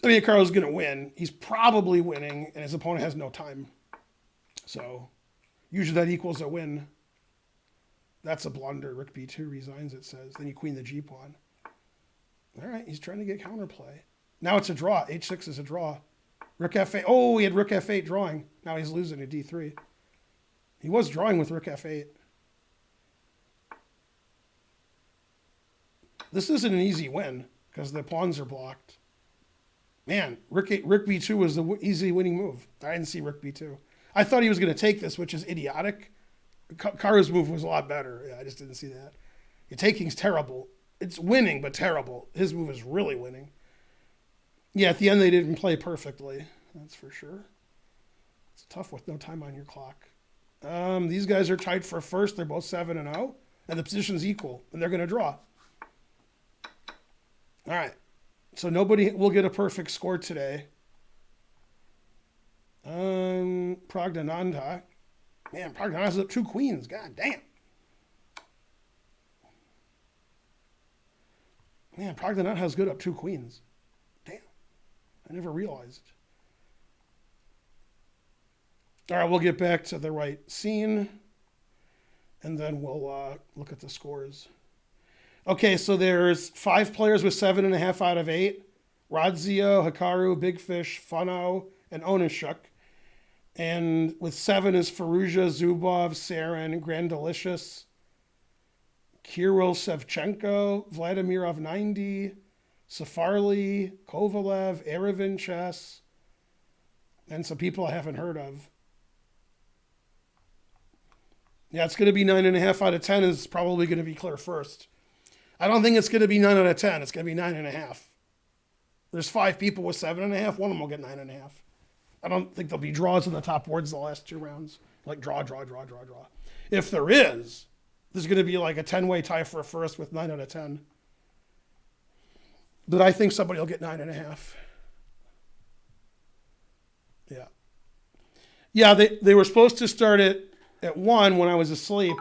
I mean, Hikaru's going to win. He's probably winning, and his opponent has no time. So, usually that equals a win. That's a blunder. Rook B2 resigns, it says. Then you queen the G pawn. All right, he's trying to get counterplay. Now it's a draw. H6 is a draw. Rook F8. Oh, he had Rook F8 drawing. Now he's losing to D3. He was drawing with Rook F8. This isn't an easy win because the pawns are blocked. Man, Rook B2 was the easy winning move. I didn't see Rook B2. I thought he was going to take this, which is idiotic. Hikaru's move was a lot better. Yeah, I just didn't see that. Your taking's terrible. It's winning, but terrible. His move is really winning. Yeah, at the end they didn't play perfectly. That's for sure. It's tough with no time on your clock. These guys are tied for first. They're both 7-0, and the position's equal, and they're going to draw. All right. So nobody will get a perfect score today. Praggnanandhaa. Man, Praggnanandhaa's up 2 queens. God damn. Man, Praggnanandhaa's good up 2 queens. Damn. I never realized. All right, we'll get back to the right scene, and then we'll look at the scores. Okay, so there's 5 players with 7.5 out of 8. Radzio, Hikaru, Big Fish, Funo, and Onishuk. And with 7 is Firouzja, Zubov, Sarin, Grandalicious, Kirill Sevchenko, Vladimirov 90, Safarli, Kovalev, Erevin Chess, and some people I haven't heard of. Yeah, it's going to be 9.5 out of 10 is probably going to be clear first. I don't think it's going to be 9 out of 10. It's going to be 9.5. There's 5 people with 7.5. One of them will get 9.5. I don't think there'll be draws in the top boards the last 2 rounds. Like draw. If there is, there's going to be like a 10-way tie for a first with 9 out of 10. But I think somebody will get 9.5. Yeah. Yeah, they were supposed to start it at 1 when I was asleep.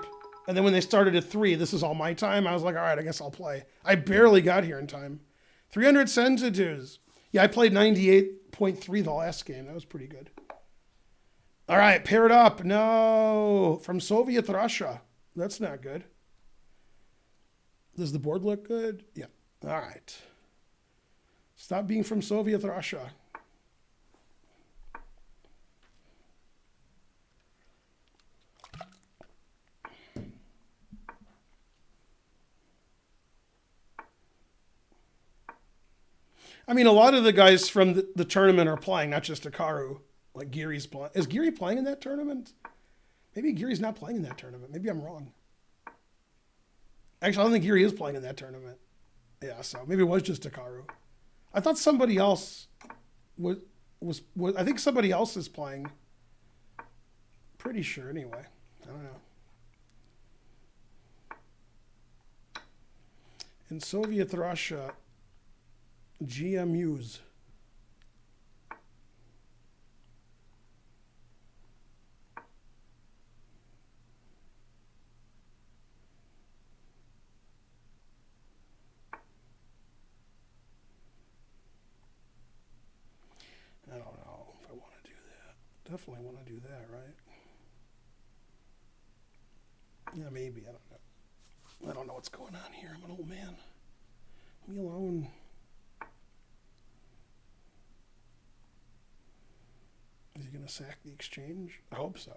And then when they started at 3, this is all my time. I was like, all right, I guess I'll play. I barely got here in time. 300 centidues. Yeah, I played 98.3 the last game. That was pretty good. All right, paired up. No, from Soviet Russia. That's not good. Does the board look good? Yeah. All right. Stop being from Soviet Russia. I mean, a lot of the guys from the tournament are playing, not just Hikaru. Like Geary's playing. Is Geary playing in that tournament? Maybe Geary's not playing in that tournament. Maybe I'm wrong. Actually, I don't think Geary is playing in that tournament. Yeah, so maybe it was just Hikaru. I thought somebody else was I think somebody else is playing. Pretty sure anyway. I don't know. In Soviet Russia, GMUs. I don't know if I want to do that. Definitely want to do that, right? Yeah, maybe. I don't know. I don't know what's going on here. I'm an old man. Leave me alone. Is he going to sack the exchange? I hope so.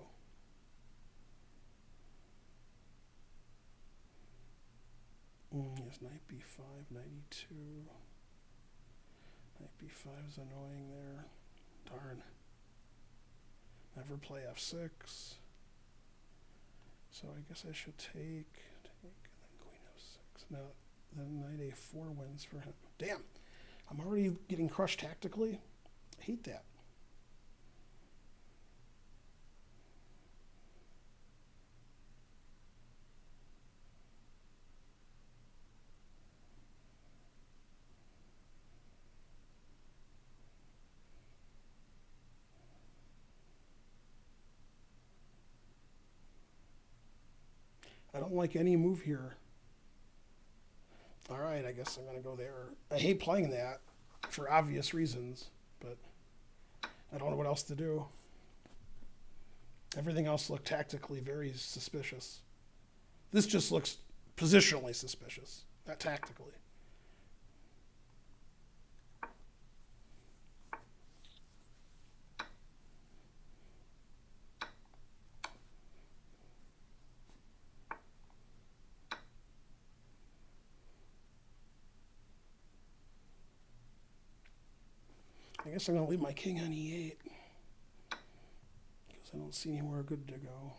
Yes, knight b5, 92. Knight b5 is annoying there. Darn. Never play f6. So I guess I should take, and then queen f6. Now, then knight a4 wins for him. Damn. I'm already getting crushed tactically. I hate that. I don't like any move here. All right, I guess I'm going to go there. I hate playing that for obvious reasons, but I don't know what else to do. Everything else looked tactically very suspicious. This just looks positionally suspicious, not tactically. I guess I'm going to leave my king on e8 because I don't see anywhere good to go.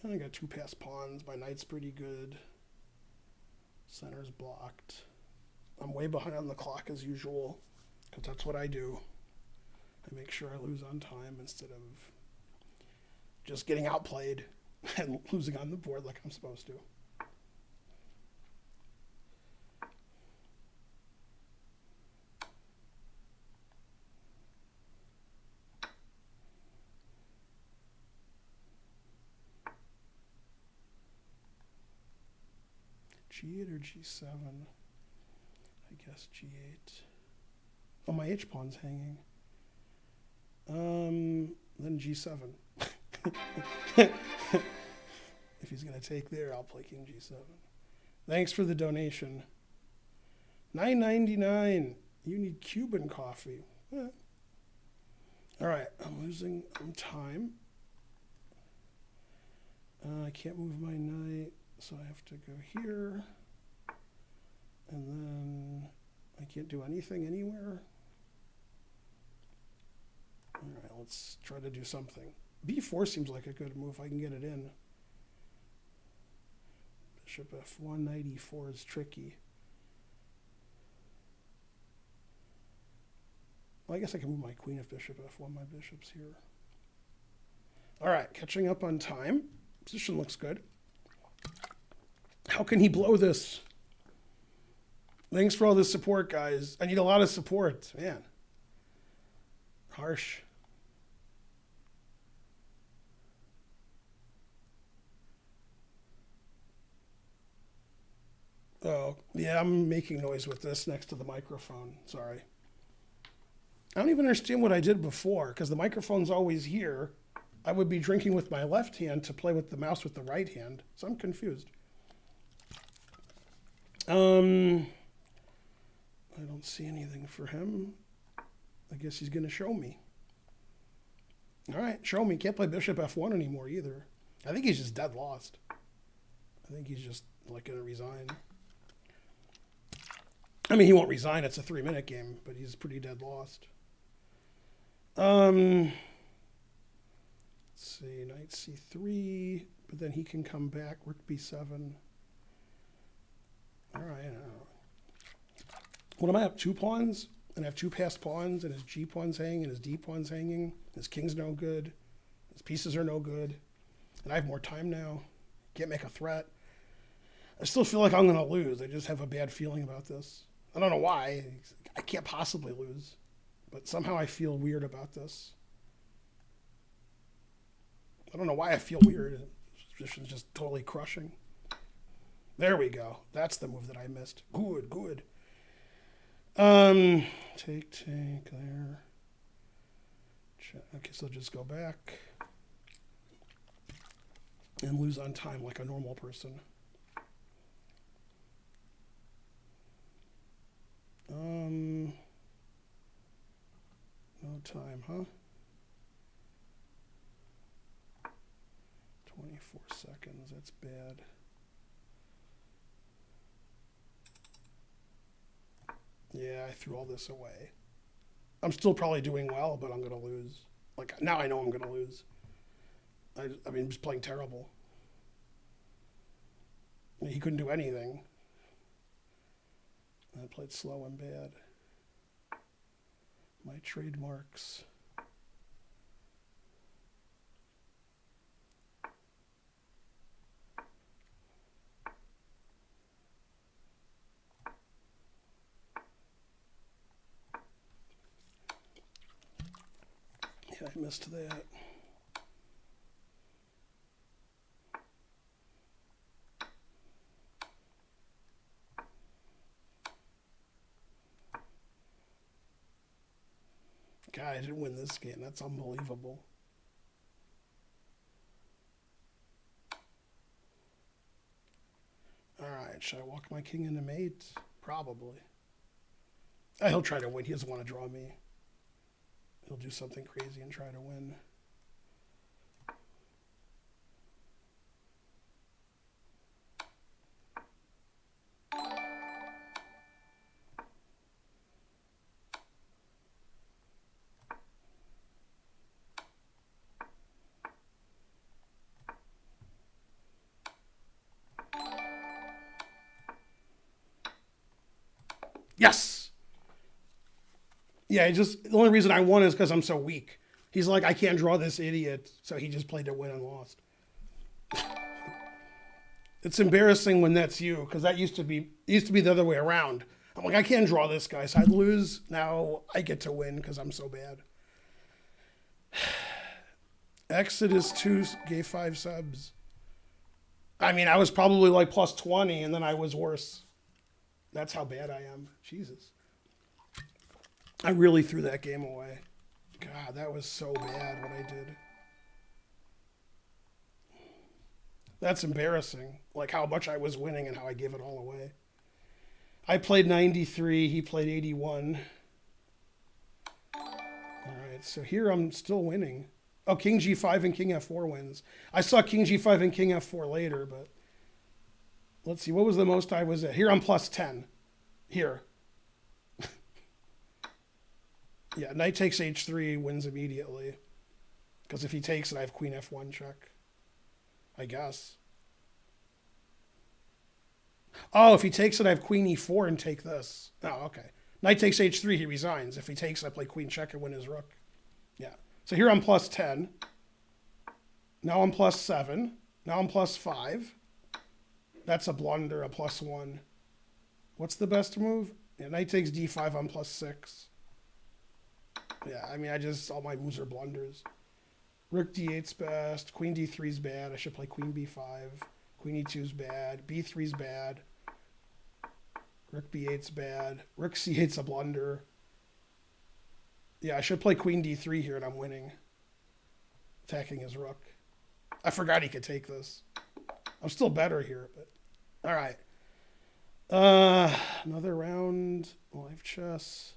And I got 2 passed pawns. My knight's pretty good. Center's blocked. I'm way behind on the clock as usual because that's what I do. I make sure I lose on time instead of just getting outplayed and losing on the board like I'm supposed to. G8 or G7? I guess G8. Oh, my H pawn's hanging. Then G7. If he's going to take there, I'll play King G7. Thanks for the donation. $9.99. You need Cuban coffee. Eh. All right, I'm losing time. I can't move my knight. So I have to go here, and then I can't do anything anywhere. All right, let's try to do something. B4 seems like a good move. I can get it in. Bishop f1, knight e4 is tricky. Well, I guess I can move my queen if bishop f1. My bishop's here. All right, catching up on time. Position looks good. How can he blow this? Thanks for all this support, guys. I need a lot of support. Man. Harsh. Oh, yeah, I'm making noise with this next to the microphone. Sorry. I don't even understand what I did before, because the microphone's always here. I would be drinking with my left hand to play with the mouse with the right hand. So I'm confused. I don't see anything for him. I guess he's going to show me. All right, show me. Can't play bishop f1 anymore either. I think he's just dead lost. I think he's just like going to resign. I mean, he won't resign. It's a 3-minute game, but he's pretty dead lost. Let's see, knight c3, but then he can come back. Rook b7. All right. What am I up? 2 pawns? And I have 2 passed pawns, and his g pawn's hanging, and his d pawn's hanging. His king's no good. His pieces are no good. And I have more time now. Can't make a threat. I still feel like I'm going to lose. I just have a bad feeling about this. I don't know why. I can't possibly lose. But somehow I feel weird about this. I don't know why I feel weird. This position's just totally crushing. There we go. That's the move that I missed. Good, good. Take there. Okay, so just go back. And lose on time like a normal person. No time, huh? 24 seconds, that's bad. Yeah, I threw all this away. I'm still probably doing well, but I'm going to lose. Like, now I know I'm going to lose. I mean, I'm just playing terrible. He couldn't do anything. I played slow and bad. My trademarks. Yeah, I missed that. God, I didn't win this game. That's unbelievable. All right, should I walk my king into mate? Probably. He'll try to win. He doesn't want to draw me. He'll do something crazy and try to win. Yes! Yeah, the only reason I won is because I'm so weak. He's like, I can't draw this idiot, so he just played to win and lost. It's embarrassing when that's you, because that used to be the other way around. I'm like, I can't draw this guy, so I'd lose. Now I get to win because I'm so bad. Exodus 2 gave 5 subs. I mean, I was probably like plus 20, and then I was worse. That's how bad I am. Jesus. I really threw that game away. God, that was so bad what I did. That's embarrassing. Like how much I was winning and how I gave it all away. I played 93. He played 81. All right, so here I'm still winning. Oh, King G5 and King F4 wins. I saw King G5 and King F4 later, but let's see. What was the most I was at? Here I'm plus 10. Here. Yeah, knight takes H3 wins immediately. Because if he takes it, I have Queen F1 check. I guess. Oh, if he takes it, I have queen e4 and take this. Oh, okay. Knight takes h3, he resigns. If he takes, I play queen check and win his rook. Yeah. So here I'm plus 10. Now I'm plus 7. Now I'm plus 5. That's a blunder, a plus 1. What's the best move? Yeah, knight takes d5, I'm plus 6. Yeah, I mean, all my moves are blunders. Rook d8's best. Queen d3's bad. I should play queen b5. Queen e2's bad. b3's bad. Rook b8's bad. Rook c8's a blunder. Yeah, I should play queen d3 here and I'm winning. Attacking his rook. I forgot he could take this. I'm still better here, but... All right. Another round. Live chess.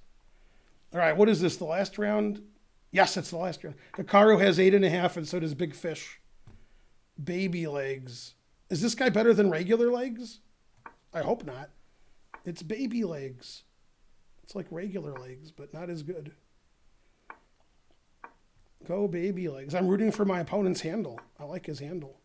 All right, what is this, the last round? Yes, it's the last round. Hikaru has 8.5, and so does Big Fish. Baby legs. Is this guy better than regular legs? I hope not. It's baby legs. It's like regular legs, but not as good. Go baby legs. I'm rooting for my opponent's handle. I like his handle.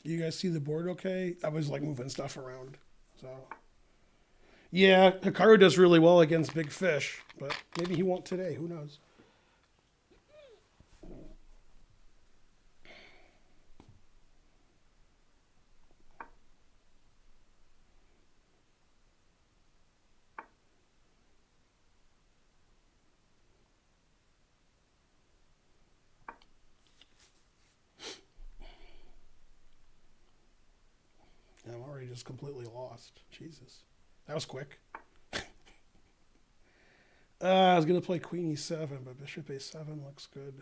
You guys see the board okay? I was like moving stuff around. So, yeah, Hikaru does really well against Big Fish, but maybe he won't today. Who knows? I'm already just completely lost. Jesus. That was quick. I was going to play Queen e7, but Bishop a7 looks good.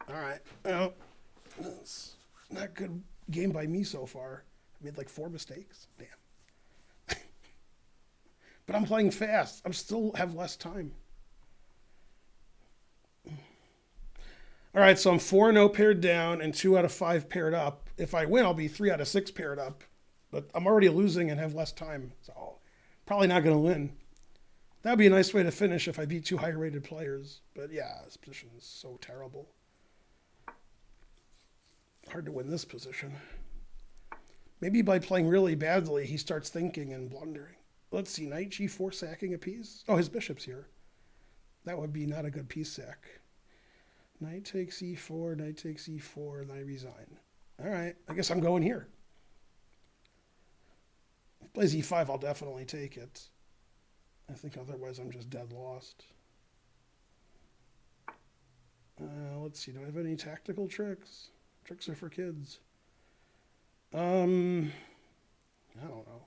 All right. Well, it's not a good game by me so far. I made like 4 mistakes. Damn. But I'm playing fast. I'm still have less time. All right, so I'm 4-0 paired down and 2 out of 5 paired up. If I win, I'll be 3 out of 6 paired up. But I'm already losing and have less time. So probably not going to win. That would be a nice way to finish if I beat 2 higher rated players. But yeah, this position is so terrible. Hard to win this position. Maybe by playing really badly, he starts thinking and blundering. Let's see, knight g4 sacking a piece. Oh, his bishop's here. That would be not a good piece sack. Knight takes e4, knight takes e4, and I resign. All right, I guess I'm going here. If he plays e5, I'll definitely take it. I think otherwise I'm just dead lost. Let's see, do I have any tactical tricks? Tricks are for kids. I don't know.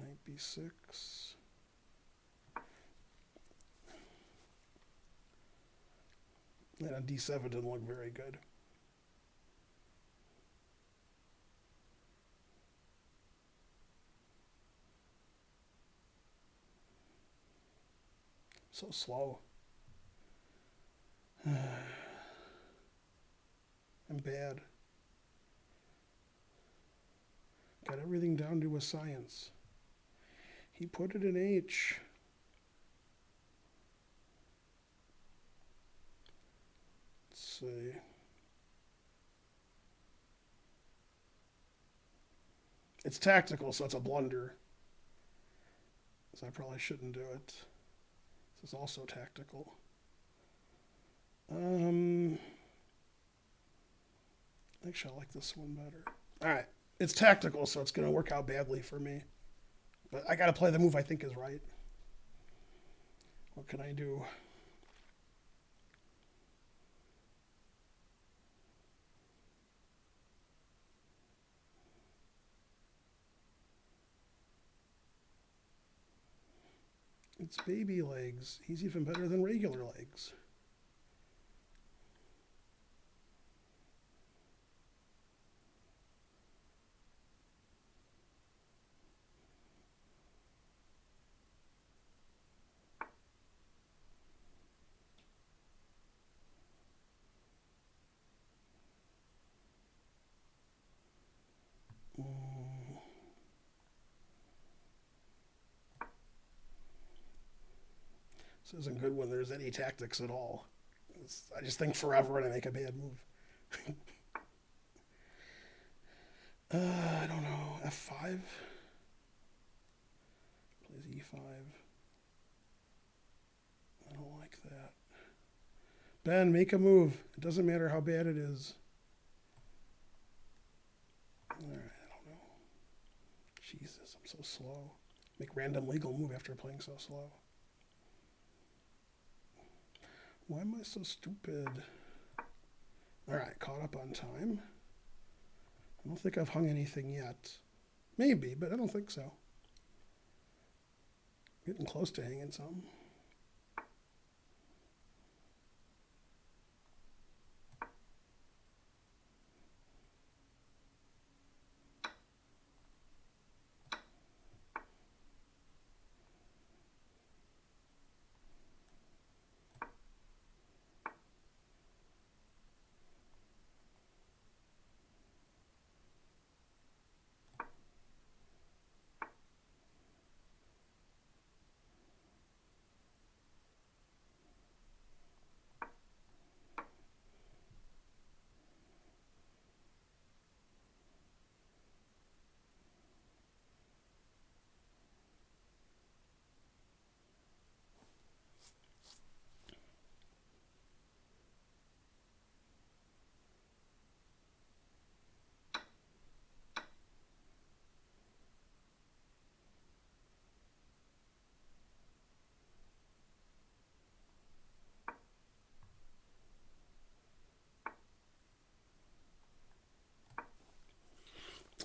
Knight b6. And on d7 didn't look very good. So slow. I'm bad. Got everything down to a science. He put it in H. Let's see. It's tactical, so it's a blunder. So I probably shouldn't do it. This is also tactical. Actually, I like this one better. All right. It's tactical, so it's going to work out badly for me. But I got to play the move I think is right. What can I do? It's baby legs. He's even better than regular legs. This isn't good when there's any tactics at all. I just think forever when I make a bad move. I don't know. F5? Plays E5. I don't like that. Ben, make a move. It doesn't matter how bad it is. Alright, I don't know. Jesus, I'm so slow. Make random legal move after playing so slow. Why am I so stupid? Alright, caught up on time. I don't think I've hung anything yet. Maybe, but I don't think so. Getting close to hanging something.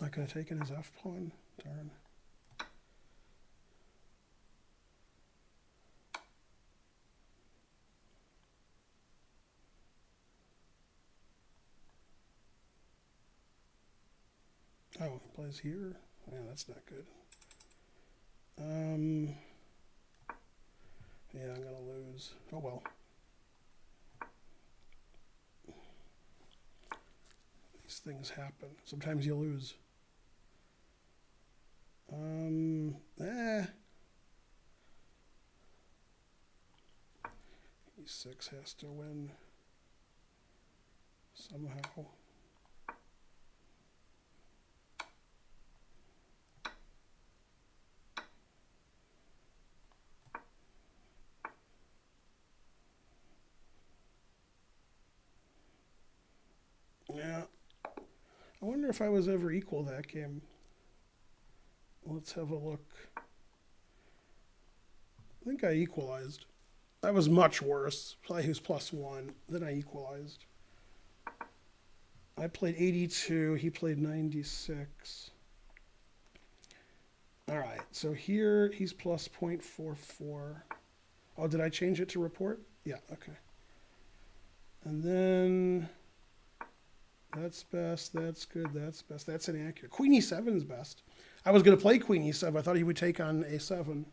I could have taken his F pawn. Darn. Oh, he plays here? Yeah, that's not good. Yeah, I'm going to lose. Oh, well. These things happen. Sometimes you lose. E6 has to win somehow. Yeah. I wonder if I was ever equal that game. Let's have a look. I think I equalized. That was much worse. Probably he was +1. Then I equalized. I played 82. He played 96. All right. So here he's plus 0.44. Oh, did I change it to report? Yeah. Okay. And then that's best. That's good. That's best. That's inaccurate. Queen E7 is best. I was going to play Queen E7. I thought he would take on A7.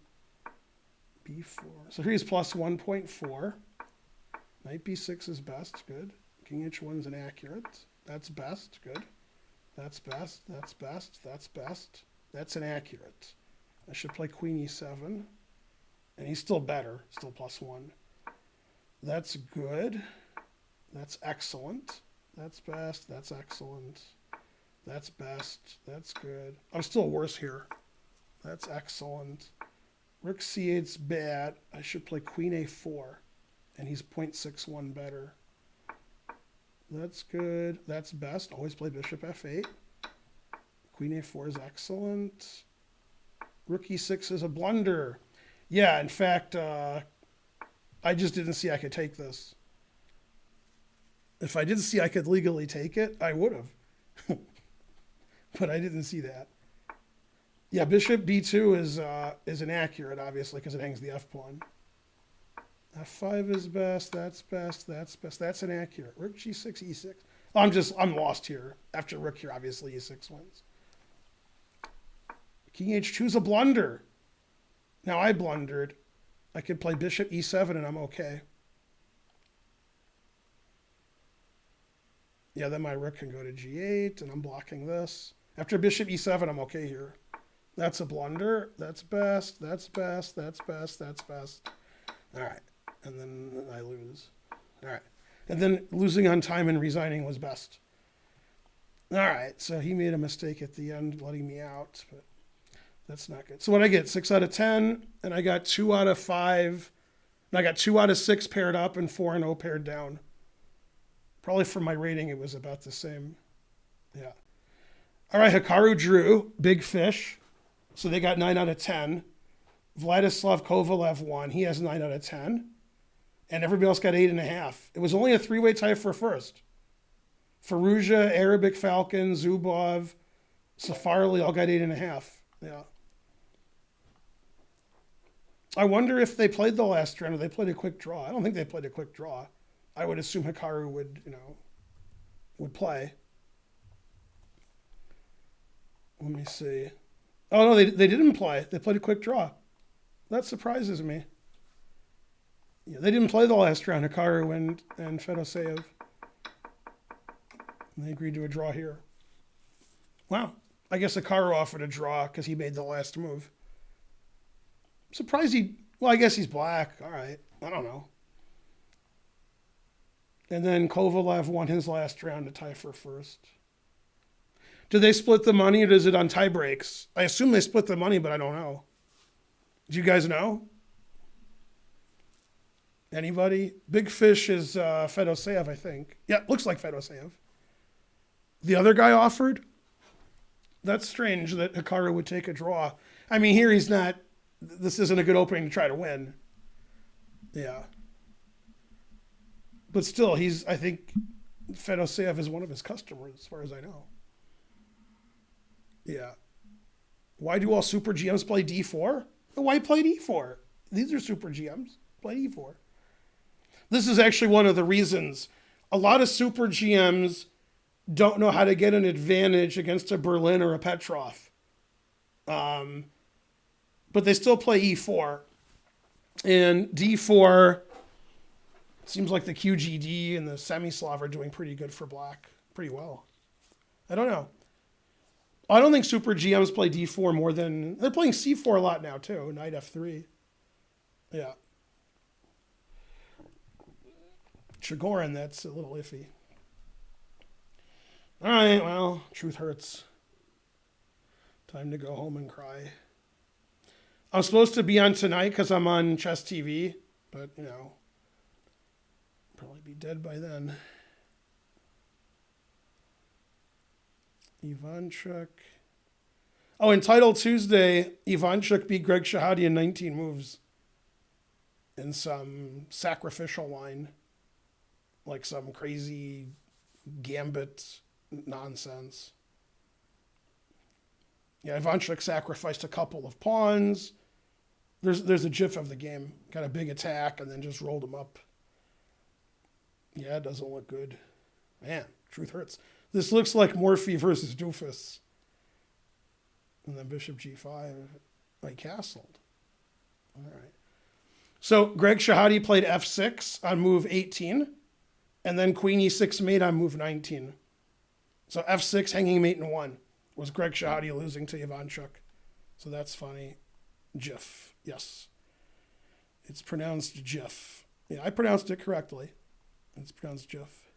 B4. So here's plus 1.4. Knight B6 is best. Good. King H1 is inaccurate. That's best. Good. That's best. That's best. That's best. That's inaccurate. I should play Queen E7. And he's still better. Still +1. That's good. That's excellent. That's best. That's excellent. That's best. That's good. I'm still worse here. That's excellent. Rook C8's bad. I should play Queen A4. And he's 0.61 better. That's good. That's best. Always play Bishop F8. Queen A4 is excellent. Rook E6 is a blunder. Yeah, in fact, I just didn't see I could take this. If I didn't see I could legally take it, I would have. But I didn't see that. Yeah, Bishop B2 is inaccurate, obviously, because it hangs the F pawn. F5 is best. That's best. That's best. That's inaccurate. Rook G6, E6. Oh, I'm lost here. After Rook here, obviously E6 wins. King H2 is a blunder. Now I blundered. I could play Bishop E7 and I'm okay. Yeah, then my rook can go to G8 and I'm blocking this. After Bishop E7, I'm okay here. That's a blunder. That's best. That's best. That's best. That's best. All right. And then I lose. All right. And then losing on time and resigning was best. All right. So he made a mistake at the end, letting me out. But that's not good. So what I get? 6 out of 10. And I got 2 out of 5. And I got 2 out of 6 paired up and 4 and 0 paired down. Probably for my rating, it was about the same. Yeah. All right. Hikaru drew. Big fish. So they got 9 out of 10. Vladislav Kovalev won. He has 9 out of 10. And everybody else got 8.5. It was only a 3-way tie for first. Firouzja, Arabic Falcon, Zubov, Safarli all got 8.5. Yeah. I wonder if they played the last round or they played a quick draw. I don't think they played a quick draw. I would assume Hikaru would play. Let me see. Oh, no, they didn't play. They played a quick draw. That surprises me. Yeah, they didn't play the last round, Hikaru and Fedoseev. And they agreed to a draw here. Wow. I guess Hikaru offered a draw because he made the last move. I'm surprised I guess he's black. All right. I don't know. And then Kovalev won his last round to tie for first. Do they split the money or is it on tie breaks? I assume they split the money, but I don't know. Do you guys know? Anybody? Big Fish is Fedoseev, I think. Yeah, looks like Fedoseev. The other guy offered? That's strange that Hikaru would take a draw. I mean, here he's not. This isn't a good opening to try to win. Yeah. But still, I think Fedoseev is one of his customers, as far as I know. Yeah. Why do all super GMs play D4? Why play D4? These are super GMs. Play D4. This is actually one of the reasons. A lot of super GMs don't know how to get an advantage against a Berlin or a Petrov. But they still play E4. And D4, seems like the QGD and the Semislav are doing pretty good for black. Pretty well. I don't know. I don't think super GMs play D4 more than... They're playing C4 a lot now, too. Knight F3. Yeah. Chigorin, that's a little iffy. All right, well, truth hurts. Time to go home and cry. I'm supposed to be on tonight because I'm on Chess TV, but, probably be dead by then. Ivanchuk. Oh, in Title Tuesday, Ivanchuk beat Greg Shahade in 19 moves in some sacrificial line, like some crazy gambit nonsense. Yeah, Ivanchuk sacrificed a couple of pawns. There's a gif of the game. Got a big attack and then just rolled him up. Yeah, it doesn't look good. Man, truth hurts. This looks like Morphy versus Doofus. And then Bishop G5. He castled. All right. So Greg Shahade played F6 on move 18. And then Queen E6 mate on move 19. So F6 hanging mate in 1 was Greg Shahade losing to Ivanchuk. So that's funny. GIF. Yes. It's pronounced GIF. Yeah, I pronounced it correctly. It's pronounced GIF.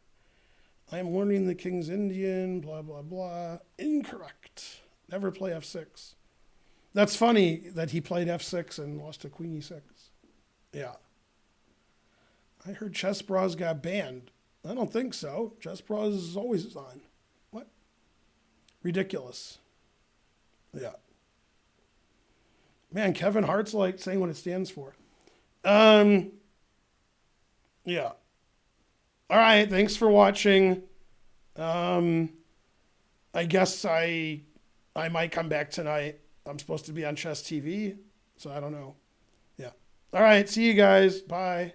I am learning the King's Indian, blah, blah, blah. Incorrect. Never play F6. That's funny that he played F6 and lost to Queen E6. Yeah. I heard Chess Bras got banned. I don't think so. Chess Bras is always on. What? Ridiculous. Yeah. Man, Kevin Hart's like saying what it stands for. Yeah. All right, thanks for watching. I guess I might come back tonight. I'm supposed to be on Chess TV, so I don't know. Yeah. All right, see you guys. Bye.